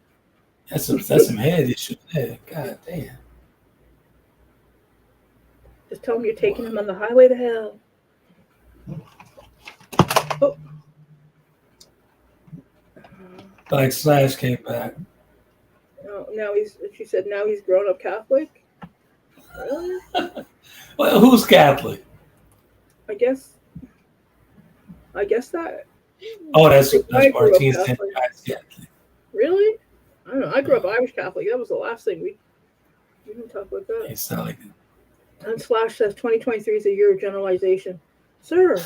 That's some head issue there. God damn. Just tell him you're taking him on the highway to hell. Oh. Like Slash came back. No, she said now he's grown up Catholic. Really? Well, who's Catholic? I guess that. Oh, that's I grew up Martine's Catholic. Catholic. Really? I don't know. I grew up Irish Catholic. That was the last thing we didn't talk about that. It sounds like it. And Slash says 2023 is a year of generalization. Sir.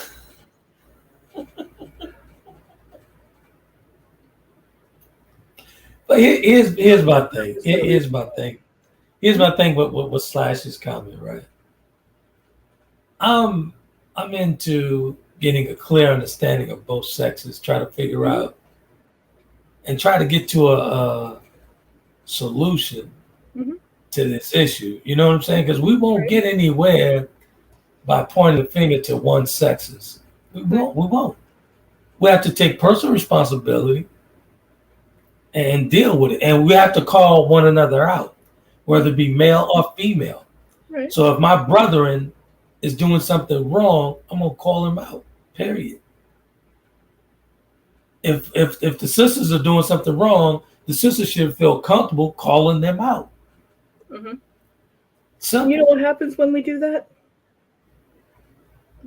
But here's my thing. Here's my thing. Here's my thing with Slash's comment, right? I'm into getting a clear understanding of both sexes, try to figure out and try to get to a solution to this issue. You know what I'm saying? Because we won't get anywhere by pointing the finger to one sexes. We won't. We have to take personal responsibility and deal with it. And we have to call one another out, whether it be male or female. Right. So if my brethren is doing something wrong, I'm gonna call him out. Period. If the sisters are doing something wrong, the sisters should feel comfortable calling them out. Mm-hmm. Simple. You know what happens when we do that?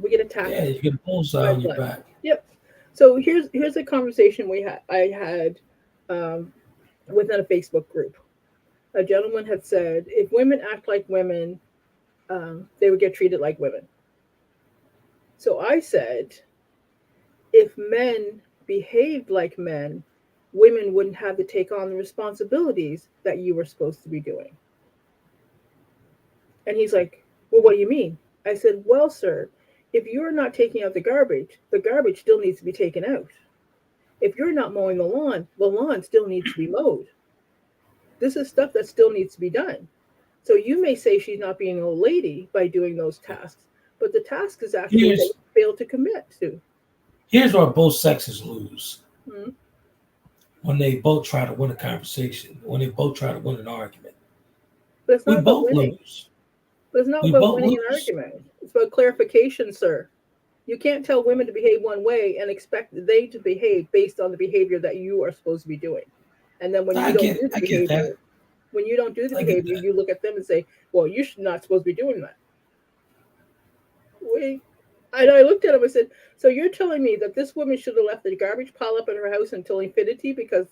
We get attacked. Yeah, you get a bullseye on your back. Yep. So here's a conversation I had within a Facebook group. A gentleman had said, if women act like women, they would get treated like women. So I said, if men behaved like men, women wouldn't have to take on the responsibilities that you were supposed to be doing. And he's like, well, what do you mean? I said, well, sir, if you're not taking out the garbage still needs to be taken out. If you're not mowing the lawn still needs to be mowed. This is stuff that still needs to be done. So you may say she's not being a lady by doing those tasks, but the task is actually that you failed to commit to. Here's where both sexes lose. Mm-hmm. When they both try to win a conversation, when they both try to win an argument. But it's not We about both winning. lose. But it's not We about both winning lose. an argument. It's about clarification, sir. You can't tell women to behave one way and expect they to behave based on the behavior that you are supposed to be doing. And then when you don't do the I get that. behavior, when you don't do the I get behavior, that. you look at them and say, "Well, you should not supposed to be doing that." And I looked at him and said, "So you're telling me that this woman should have left the garbage pile up in her house until infinity because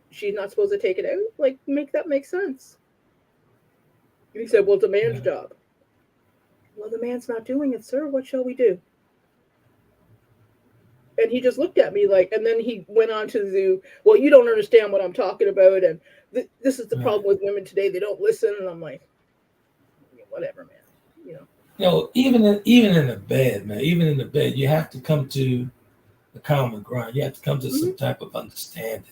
she's not supposed to take it out? Like, make that make sense?" He said, "Well, it's a man's job." Well, the man's not doing it, sir. What shall we do? And he just looked at me like, and then he went on to the, "Well, you don't understand what I'm talking about, and this is the problem with women today. They don't listen." And I'm like, whatever, man. Even in the bed, man, even in the bed, you have to come to the common ground. You have to come to some type of understanding.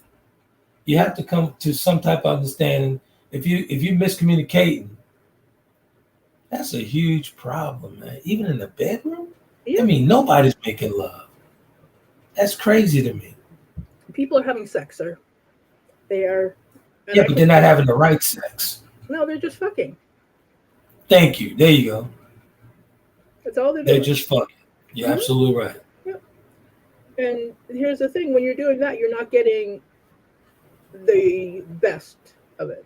You have to come to some type of understanding. If you miscommunicating, that's a huge problem, man. Even in the bedroom. Yeah. I mean, nobody's making love. That's crazy to me. People are having sex, sir. They are. Yeah, but they're not having the right sex. No, they're just fucking. Thank you. There you go. That's all they're doing. They're just fucking. You're absolutely right. Yep. And here's the thing: when you're doing that, you're not getting the best of it.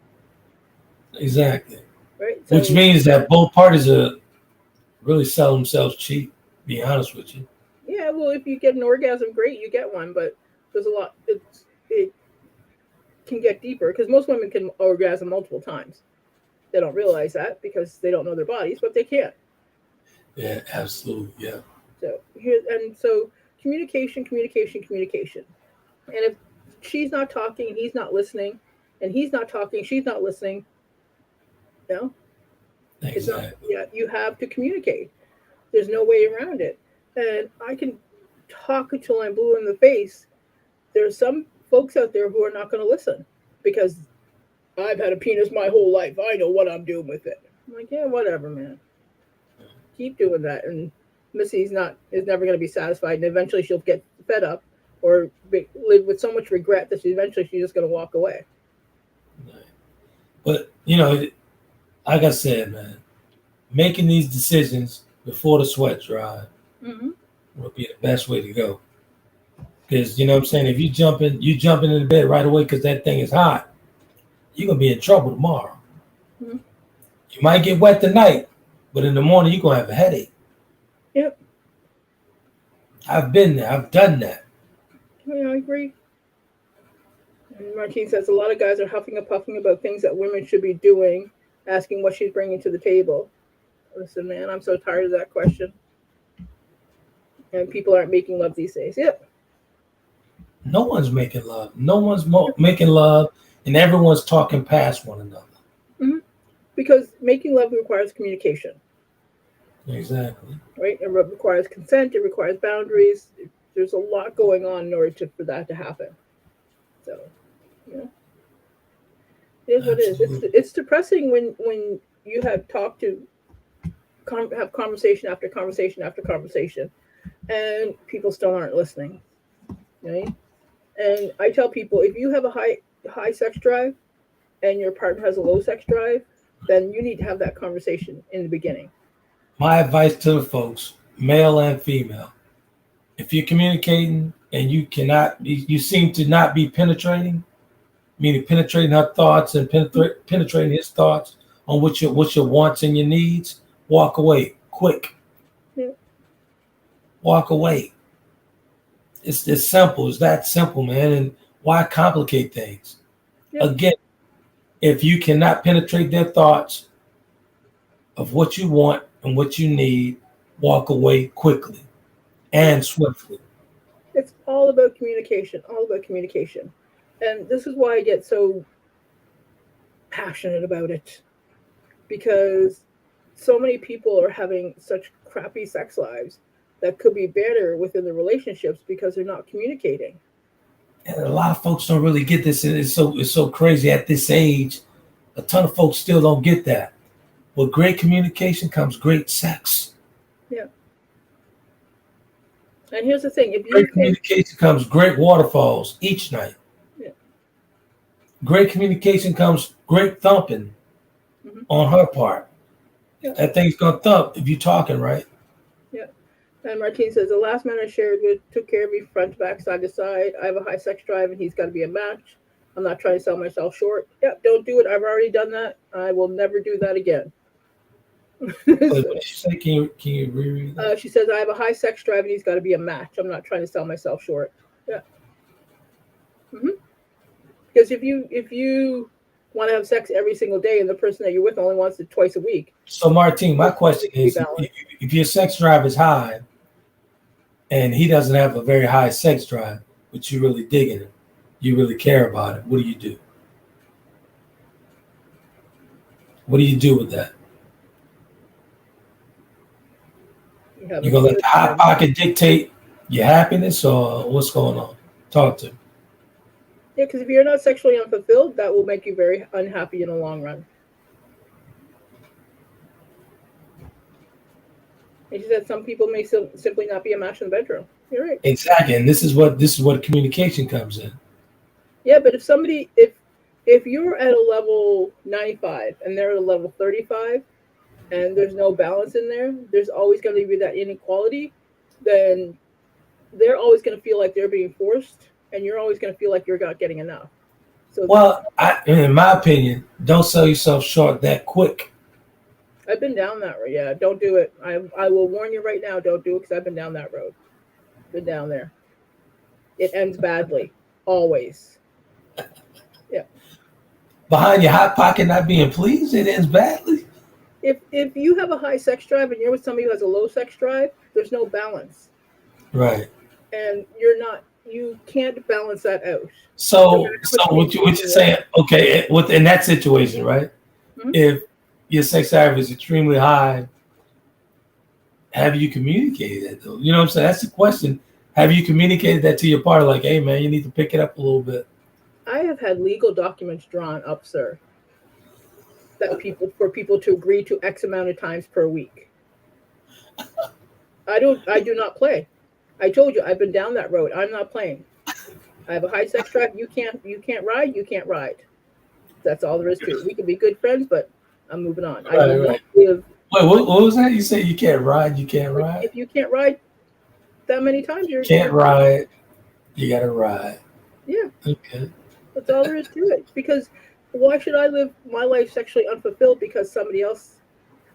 Exactly. Right. So, which means that both parties are really selling themselves cheap. Be honest with you. Yeah. Well, if you get an orgasm, great, you get one. But there's a lot. It can get deeper because most women can orgasm multiple times. They don't realize that because they don't know their bodies, but they can. Yeah, absolutely. Yeah. So communication. And if she's not talking and he's not listening, and he's not talking, she's not listening, Exactly. You have to communicate. There's no way around it. And I can talk until I'm blue in the face. There's some folks out there who are not going to listen because I've had a penis my whole life. I know what I'm doing with it. I'm like, yeah, whatever, man. Keep doing that, and Missy's is never going to be satisfied, and eventually she'll get fed up or live with so much regret that she's just going to walk away. But like I said, man, making these decisions before the sweat dry would be the best way to go. Because you know what I'm saying, if you jumping in the bed right away because that thing is hot, you're gonna be in trouble tomorrow. You might get wet tonight, but in the morning you're gonna have a headache. Yep. I've been there. I've done that. Yeah, I agree. And Martine says a lot of guys are huffing and puffing about things that women should be doing, asking what she's bringing to the table. Listen, man, I'm so tired of that question. And people aren't making love these days. Yep. No one's making love. No one's making love, and everyone's talking past one another. Because making love requires communication. Exactly. Right? It requires consent. It requires boundaries. There's a lot going on in order for that to happen. So, it is what it is. It's depressing when you have talked to have conversation after conversation after conversation, and people still aren't listening. Right? And I tell people, if you have a high sex drive and your partner has a low sex drive, then you need to have that conversation in the beginning. My advice to the folks, male and female, if you're communicating and you seem to not be penetrating, meaning penetrating her thoughts and penetrating his thoughts on what your wants and your needs, walk away quick. Yeah. Walk away. It's simple. It's that simple, man. And why complicate things? Yeah. Again, if you cannot penetrate their thoughts of what you want and what you need, walk away quickly and swiftly. It's all about communication. All about communication. And this is why I get so passionate about it. Because so many people are having such crappy sex lives that could be better within the relationships because they're not communicating. And a lot of folks don't really get this. And it's so crazy at this age. A ton of folks still don't get that. With great communication comes great sex. Yeah. And here's the thing: if great communication comes great waterfalls each night. Yeah. Great communication comes great thumping on her part. Yeah. That thing's gonna thump if you're talking right. Yeah. And Martine says, the last man I shared with took care of me front to back, side to side. I have a high sex drive and he's got to be a match. I'm not trying to sell myself short. Yep, don't do it. I've already done that. I will never do that again. Wait, what did she say? Can you reread that? She says, I have a high sex drive and he's got to be a match. I'm not trying to sell myself short. Yeah. Because if you want to have sex every single day and the person that you're with only wants it twice a week. So, Martine, my question is, if your sex drive is high and he doesn't have a very high sex drive, but you really digging it, you really care about it, what do you do? What do you do with that? You're going to let the hot pocket dictate your happiness, or what's going on? Talk to me. Yeah, because if you're not sexually unfulfilled, that will make you very unhappy in the long run. And she said some people may simply not be a match in the bedroom. You're right. Exactly, and this is what communication comes in. Yeah, but if you're at a level 95 and they're at a level 35, and there's no balance in there, there's always going to be that inequality. Then they're always going to feel like they're being forced, and you're always going to feel like you're not getting enough. So, well, in my opinion, don't sell yourself short that quick. I've been down that road. Yeah, don't do it. I will warn you right now, don't do it, because I've been down that road. Been down there. It ends badly. Always. Yeah. Behind your hot pocket not being pleased, it ends badly. If you have a high sex drive and you're with somebody who has a low sex drive, there's no balance. Right. And you can't balance that out. So what you're saying, okay, in that situation, right? Mm-hmm. If your sex drive is extremely high, have you communicated that though? You know what I'm saying? That's the question. Have you communicated that to your partner? Like, hey man, you need to pick it up a little bit. I have had legal documents drawn up, sir, that for people to agree to X amount of times per week. I do not play. I told you I've been down that road. I'm not playing. I have a high sex drive. You can't ride. You can't ride. That's all there is to it. We can be good friends, but I'm moving on. Right. Wait, what was that? You say you can't ride? You can't ride? If you can't ride that many times, you can't ride. You gotta ride. Yeah. Okay. That's all there is to it. Because why should I live my life sexually unfulfilled because somebody else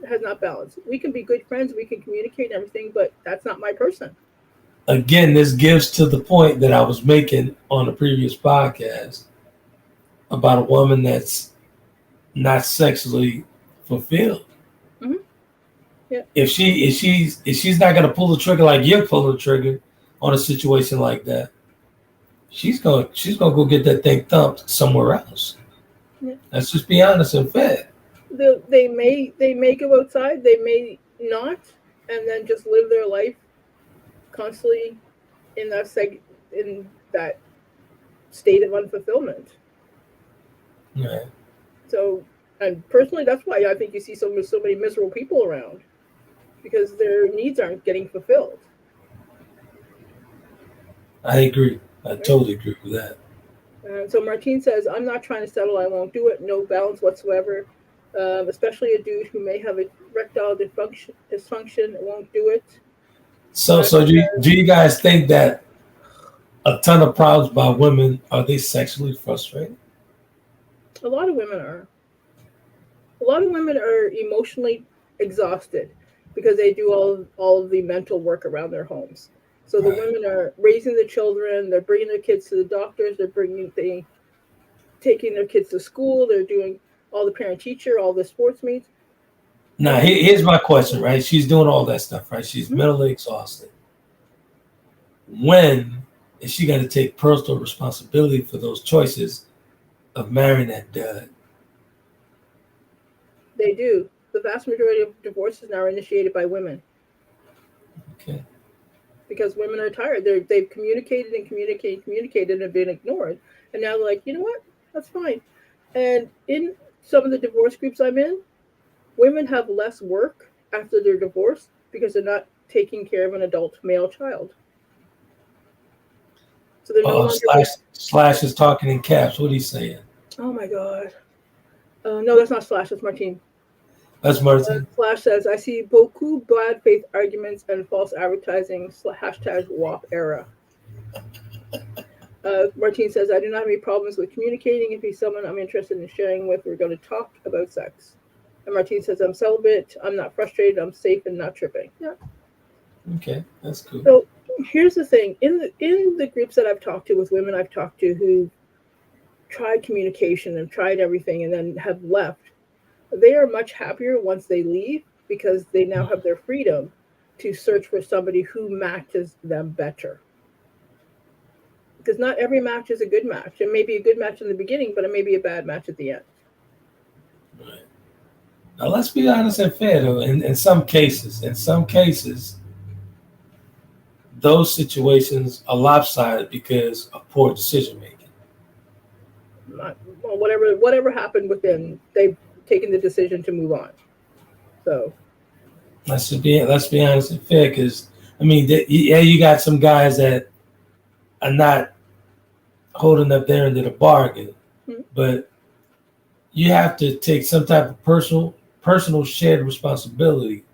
has not balanced? We can be good friends. We can communicate and everything, but that's not my person. Again, this gives to the point that I was making on the previous podcast about a woman that's not sexually fulfilled. Mm-hmm. Yeah. If she's not gonna pull the trigger like you're pulling the trigger on a situation like that, she's gonna go get that thing thumped somewhere else. Yeah. Let's just be honest and fair. They may go outside, they may not, and then just live their life constantly in that state of unfulfillment. Right. So, and personally, that's why I think you see so many miserable people around, because their needs aren't getting fulfilled. I agree. I totally agree with that. So Martine says, I'm not trying to settle. I won't do it. No balance whatsoever. Especially a dude who may have erectile dysfunction won't do it. So do you guys think that a ton of problems by women, are they sexually frustrated? A lot of women are. A lot of women are emotionally exhausted because they do all of the mental work around their homes. So the women are raising the children, they're bringing their kids to the doctors, taking their kids to school, they're doing all the parent-teacher, all the sports meets. Now, here's my question, right? She's doing all that stuff, right? She's mentally exhausted. When is she going to take personal responsibility for those choices of marrying that dud? They do. The vast majority of divorces now are initiated by women. Okay. Because women are tired. They've communicated and have been ignored. And now they're like, you know what? That's fine. And in some of the divorce groups I'm in, women have less work after their divorce because they're not taking care of an adult male child. So they're no longer... Slash is talking in caps. What are you saying? Oh my God. No, that's not Slash. That's Martine. That's Martin. Flash says, I see beaucoup bad faith arguments and false advertising hashtag WAP era. Martine says, I do not have any problems with communicating. If he's someone I'm interested in sharing with, we're going to talk about sex. And Martine says, I'm celibate. I'm not frustrated. I'm safe and not tripping. Yeah. Okay, that's cool. So here's the thing. In the groups that I've talked to with women I've talked to who tried communication and tried everything and then have left, they are much happier once they leave because they now have their freedom to search for somebody who matches them better. Because not every match is a good match. It may be a good match in the beginning, but it may be a bad match at the end. Right. Now let's be honest and fair though. In some cases, those situations are lopsided because of poor decision making. Well, whatever happened with them, they've taken the decision to move on. So let's be honest and fair, because I mean, you got some guys that are not holding up their end of the bargain, but you have to take some type of personal shared responsibility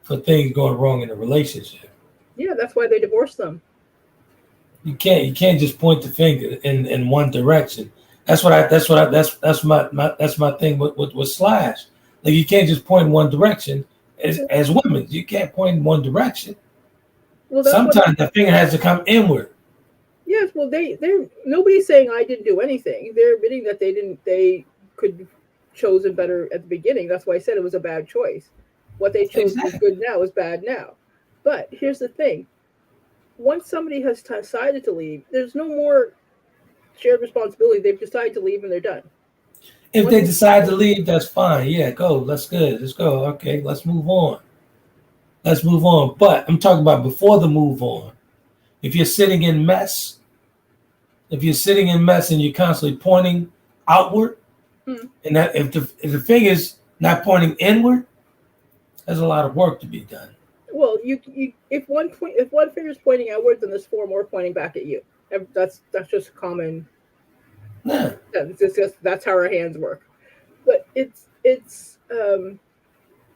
for things going wrong in a relationship. Yeah, that's why they divorced them. You can't just point the finger in one direction. That's my thing with Slash. Like, you can't just point in one direction. As women, you can't point in one direction. Well, sometimes the finger has to come inward. Yes, well, they're nobody's saying I didn't do anything. They're admitting that they could have chosen better at the beginning. That's why I said it was a bad choice. What they chose was good now is bad now. But here's the thing. Once somebody has decided to leave, there's no more shared responsibility. They've decided to leave and they're done. If they decide to leave, that's fine. Yeah, go. That's good. Let's go. Okay, let's move on. But I'm talking about before the move on. If you're sitting in mess and you're constantly pointing outward, and that if the finger's not pointing inward, there's a lot of work to be done. Well, if one finger's pointing outward, then there's four more pointing back at you. That's just common. Yeah. That's how our hands work. But it's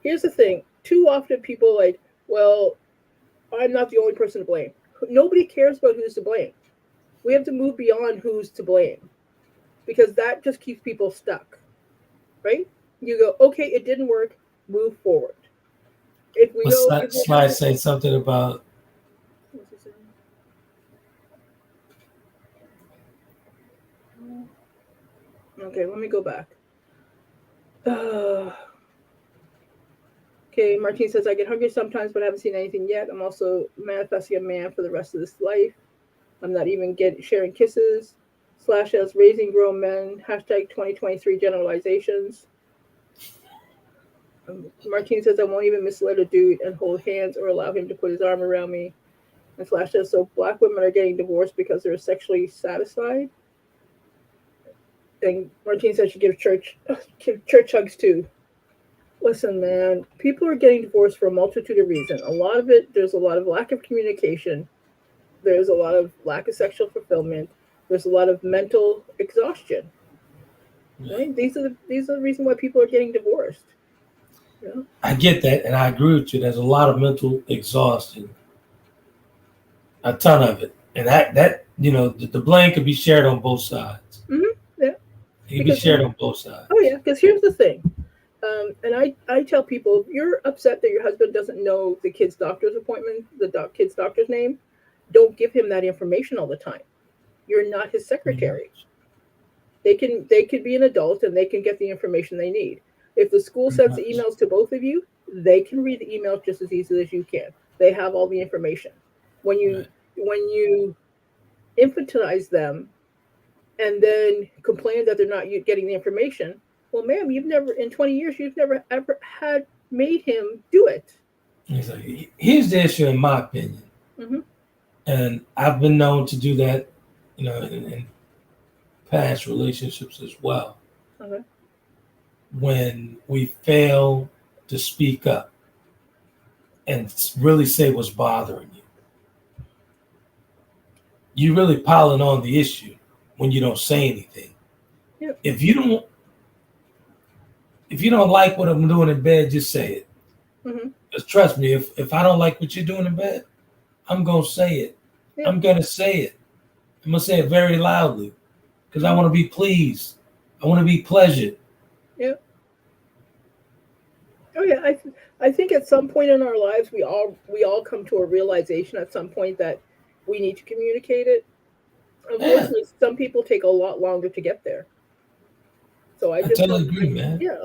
here's the thing. Too often people like, well, I'm not the only person to blame. Nobody cares about who's to blame. We have to move beyond who's to blame, because that just keeps people stuck, right? You go, okay, it didn't work, move forward. If we Slide say something about. What's he saying? Okay, let me go back. Okay, Martine says, I get hungry sometimes, but I haven't seen anything yet. I'm also manifesting a man for the rest of this life. I'm not even sharing kisses. Slash as raising grown men. Hashtag 2023 generalizations. Martine says, I won't even mislead a dude and hold hands or allow him to put his arm around me. And Slash says, so black women are getting divorced because they're sexually satisfied. And Martine says she gives church hugs too. Listen, man, people are getting divorced for a multitude of reasons. A lot of it, there's a lot of lack of communication. There's a lot of lack of sexual fulfillment. There's a lot of mental exhaustion. Right? These are the reasons why people are getting divorced. Yeah. I get that, and I agree with you. There's a lot of mental exhaustion, a ton of it, and that the blame could be shared on both sides. Mm-hmm. Yeah, it can be shared on both sides. Oh yeah, because here's the thing, and I tell people, if you're upset that your husband doesn't know the kid's doctor's appointment, kid's doctor's name, don't give him that information all the time. You're not his secretary. Mm-hmm. They can be an adult and they can get the information they need. If the school sends the emails to both of you, they can read the emails just as easily as you can. They have all the information. When you infantilize them and then complain that they're not getting the information, well, ma'am, in 20 years, you've never ever had made him do it. Like, here's the issue, in my opinion, and I've been known to do that, in past relationships as well. Okay. When we fail to speak up and really say what's bothering you, you're really piling on the issue when you don't say anything. Yep. If you don't if you don't like what I'm doing in bed, just say it. Mm-hmm. Just trust me. If I don't like what you're doing in bed, I'm gonna say it. Yeah. I'm gonna say it. I'm gonna say it very loudly because I want to be pleased. I want to be pleasured. Yeah. Oh yeah. I think at some point in our lives we all come to a realization at some point that we need to communicate it. Yeah, Unfortunately, some people take a lot longer to get there. So I I just totally tell, agree, man. yeah,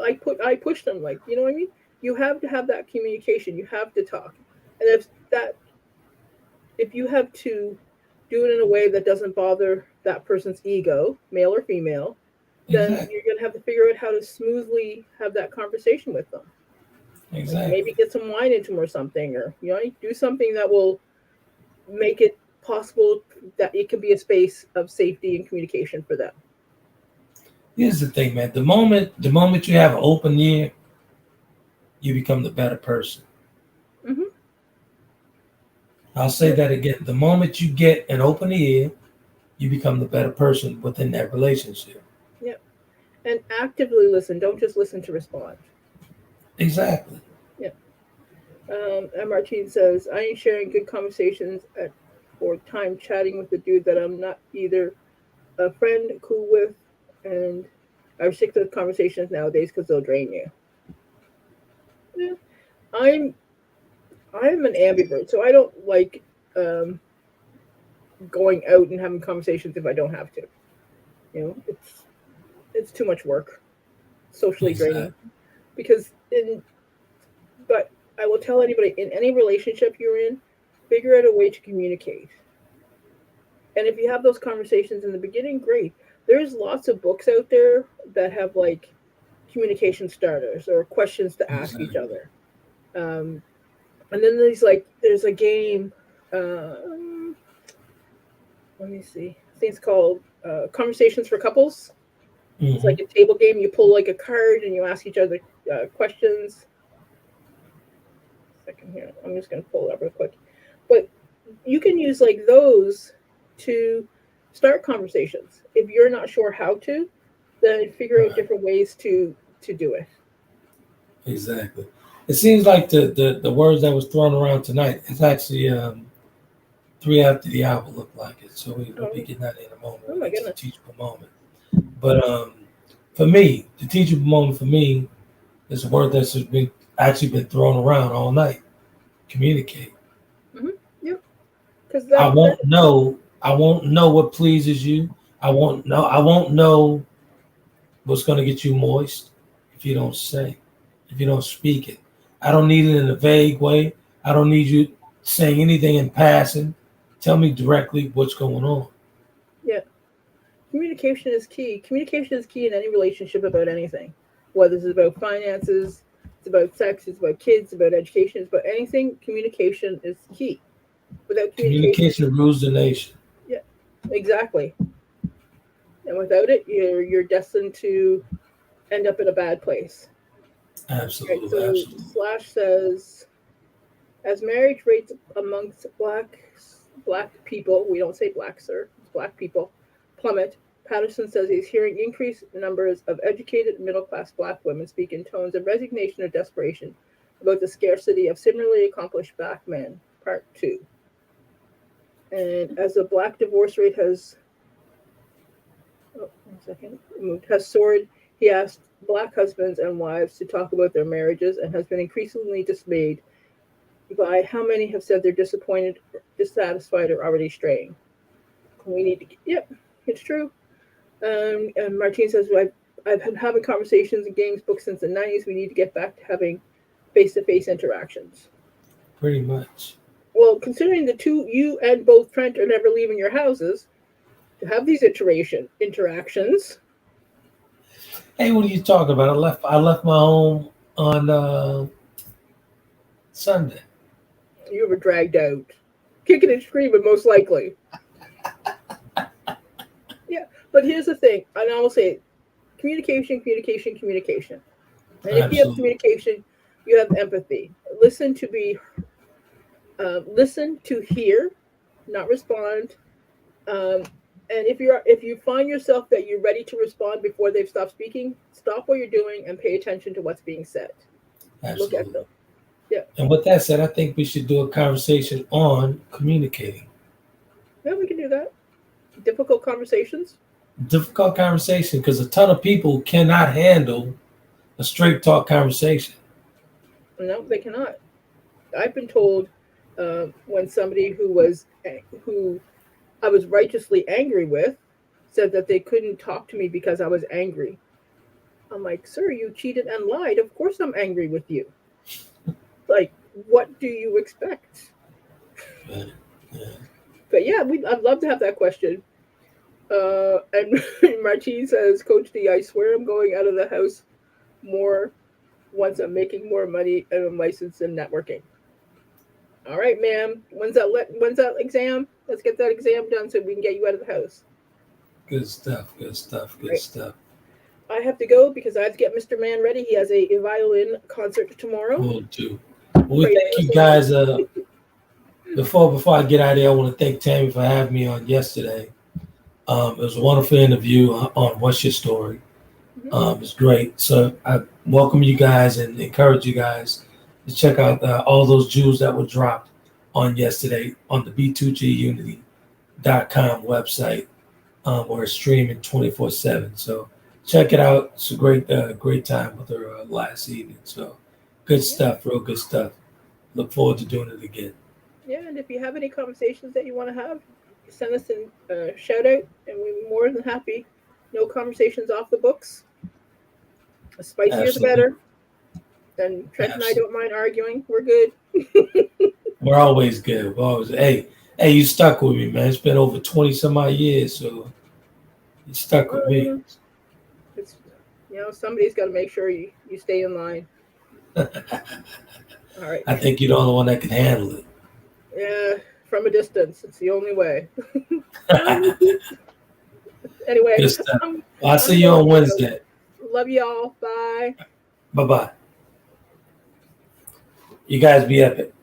I push them, like, you know what I mean. You have to have that communication. You have to talk, and if you have to do it in a way that doesn't bother that person's ego, male or female, then Exactly. you're gonna have to figure out how to smoothly have that conversation with them. Like maybe Exactly. get some wine into them or something, or do something that will make it possible that it can be a space of safety and communication for them. Here's the thing, man. The moment you have an open ear, you become the better person. Hmm. I'll say that again. The moment you get an open ear, you become the better person within that relationship. Yeah. And actively listen. Don't just listen to respond. Exactly. Yeah. And Martine says, I ain't sharing good conversations or time chatting with a dude that I'm not either a friend cool with, and I restrict those conversations nowadays because they'll drain you. Yeah. I'm I'm an ambivert, so I don't like um, going out and having conversations if I don't have to. It's too much work, socially draining. Exactly. Because in but I will tell anybody, in any relationship you're in, figure out a way to communicate. And if you have those conversations in the beginning, great. There's lots of books out there that have like communication starters or questions to ask each Exactly. other. Um, and then there's a game. Um, Let me see. I think it's called Conversations for Couples. It's Hmm. like a table game. You pull like a card and you ask each other questions. Second here, I'm just gonna pull it up real quick. But you can use like those to start conversations. If you're not sure how to, then figure out Right. different ways to do it. Exactly. It seems like the words that was thrown around tonight is actually three after the hour look like it. So we'll be Oh, getting that in a moment. oh We'll my get to the goodness. teachable moment. But for me, the teachable moment for me is a word that's been actually been thrown around all night. Communicate. Mm-hmm. Yep. Because I that won't know. I won't know what pleases you. I won't know. I won't know what's going to get you moist if you don't say, if you don't speak it. I don't need it in a vague way. I don't need you saying anything in passing. Tell me directly what's going on. yeah, communication is key. Communication is key in any relationship about anything, whether it's about finances, it's about sex, it's about kids, about education, it's about anything. Communication is key. Without communication, Communication rules the nation. yeah, exactly. And without it, you're destined to end up in a bad place. Right. Absolutely, So absolutely. Slash says, as marriage rates amongst black people, we don't say black, sir, it's black people, plummet. Patterson says he's hearing increased numbers of educated middle class black women speak in tones of resignation or desperation about the scarcity of similarly accomplished black men. Part two. And as the black divorce rate has one second, moved, has soared, he asked black husbands and wives to talk about their marriages and has been increasingly dismayed by how many have said they're disappointed, dissatisfied, or already straying. We need to, yep, it's true. And Martine says, I've been having conversations and games books since the 90s. We need to get back to having face to face interactions. Pretty much. Well, considering the two, you and both Trent are never leaving your houses, to have these interactions. Hey, what are you talking about? I left my home on Sunday. You were dragged out, kicking and screaming, most likely. Yeah, but here's the thing, and I will say, communication, communication, communication. And if you have Absolutely. communication, you have empathy. Listen to hear, not respond, um, And if you find yourself that you're ready to respond before they've stopped speaking, stop what you're doing and pay attention to what's being said. Absolutely. Look at them. Yeah. And with that said, I think we should do a conversation on communicating. Yeah, we can do that. Difficult conversations. Difficult conversation because a ton of people cannot handle a straight talk conversation. No, they cannot. I've been told when somebody who I was righteously angry with said that they couldn't talk to me because I was angry. I'm like, sir, you cheated and lied. Of course I'm angry with you. Like, what do you expect? Yeah. But yeah, I'd love to have that question. And Martine says, Coach D, I swear I'm going out of the house more once I'm making more money and I'm licensed in networking. All right, ma'am. When's that exam? Let's get that exam done so we can get you out of the house. Good stuff. I have to go because I have to get Mr. Man ready. He has a violin concert tomorrow. Will do. Well, thank you guys. Before I get out of there, I want to thank Tammy for having me on yesterday. It was a wonderful interview on What's Your Story. It was great. So I welcome you guys and encourage you guys to check out all those jewels that were dropped on yesterday on the B2GUnity.com website. We're streaming 24/7. So check it out. It's a great time with her last evening. So good stuff, real good stuff. Look forward to doing it again. Yeah, and if you have any conversations that you want to have, send us a shout out, and we're more than happy. No conversations off the books. The spicier the better. Then Trent and I don't mind arguing. We're good. We're always good. We're always hey, you stuck with me, man. It's been over 20 some odd years, so you stuck with me. It's, somebody's got to make sure you stay in line. All right. I think you're the only one that can handle it. Yeah, from a distance. It's the only way. Anyway. I'll see you on Wednesday. Love y'all. Bye. Bye-bye. You guys be epic.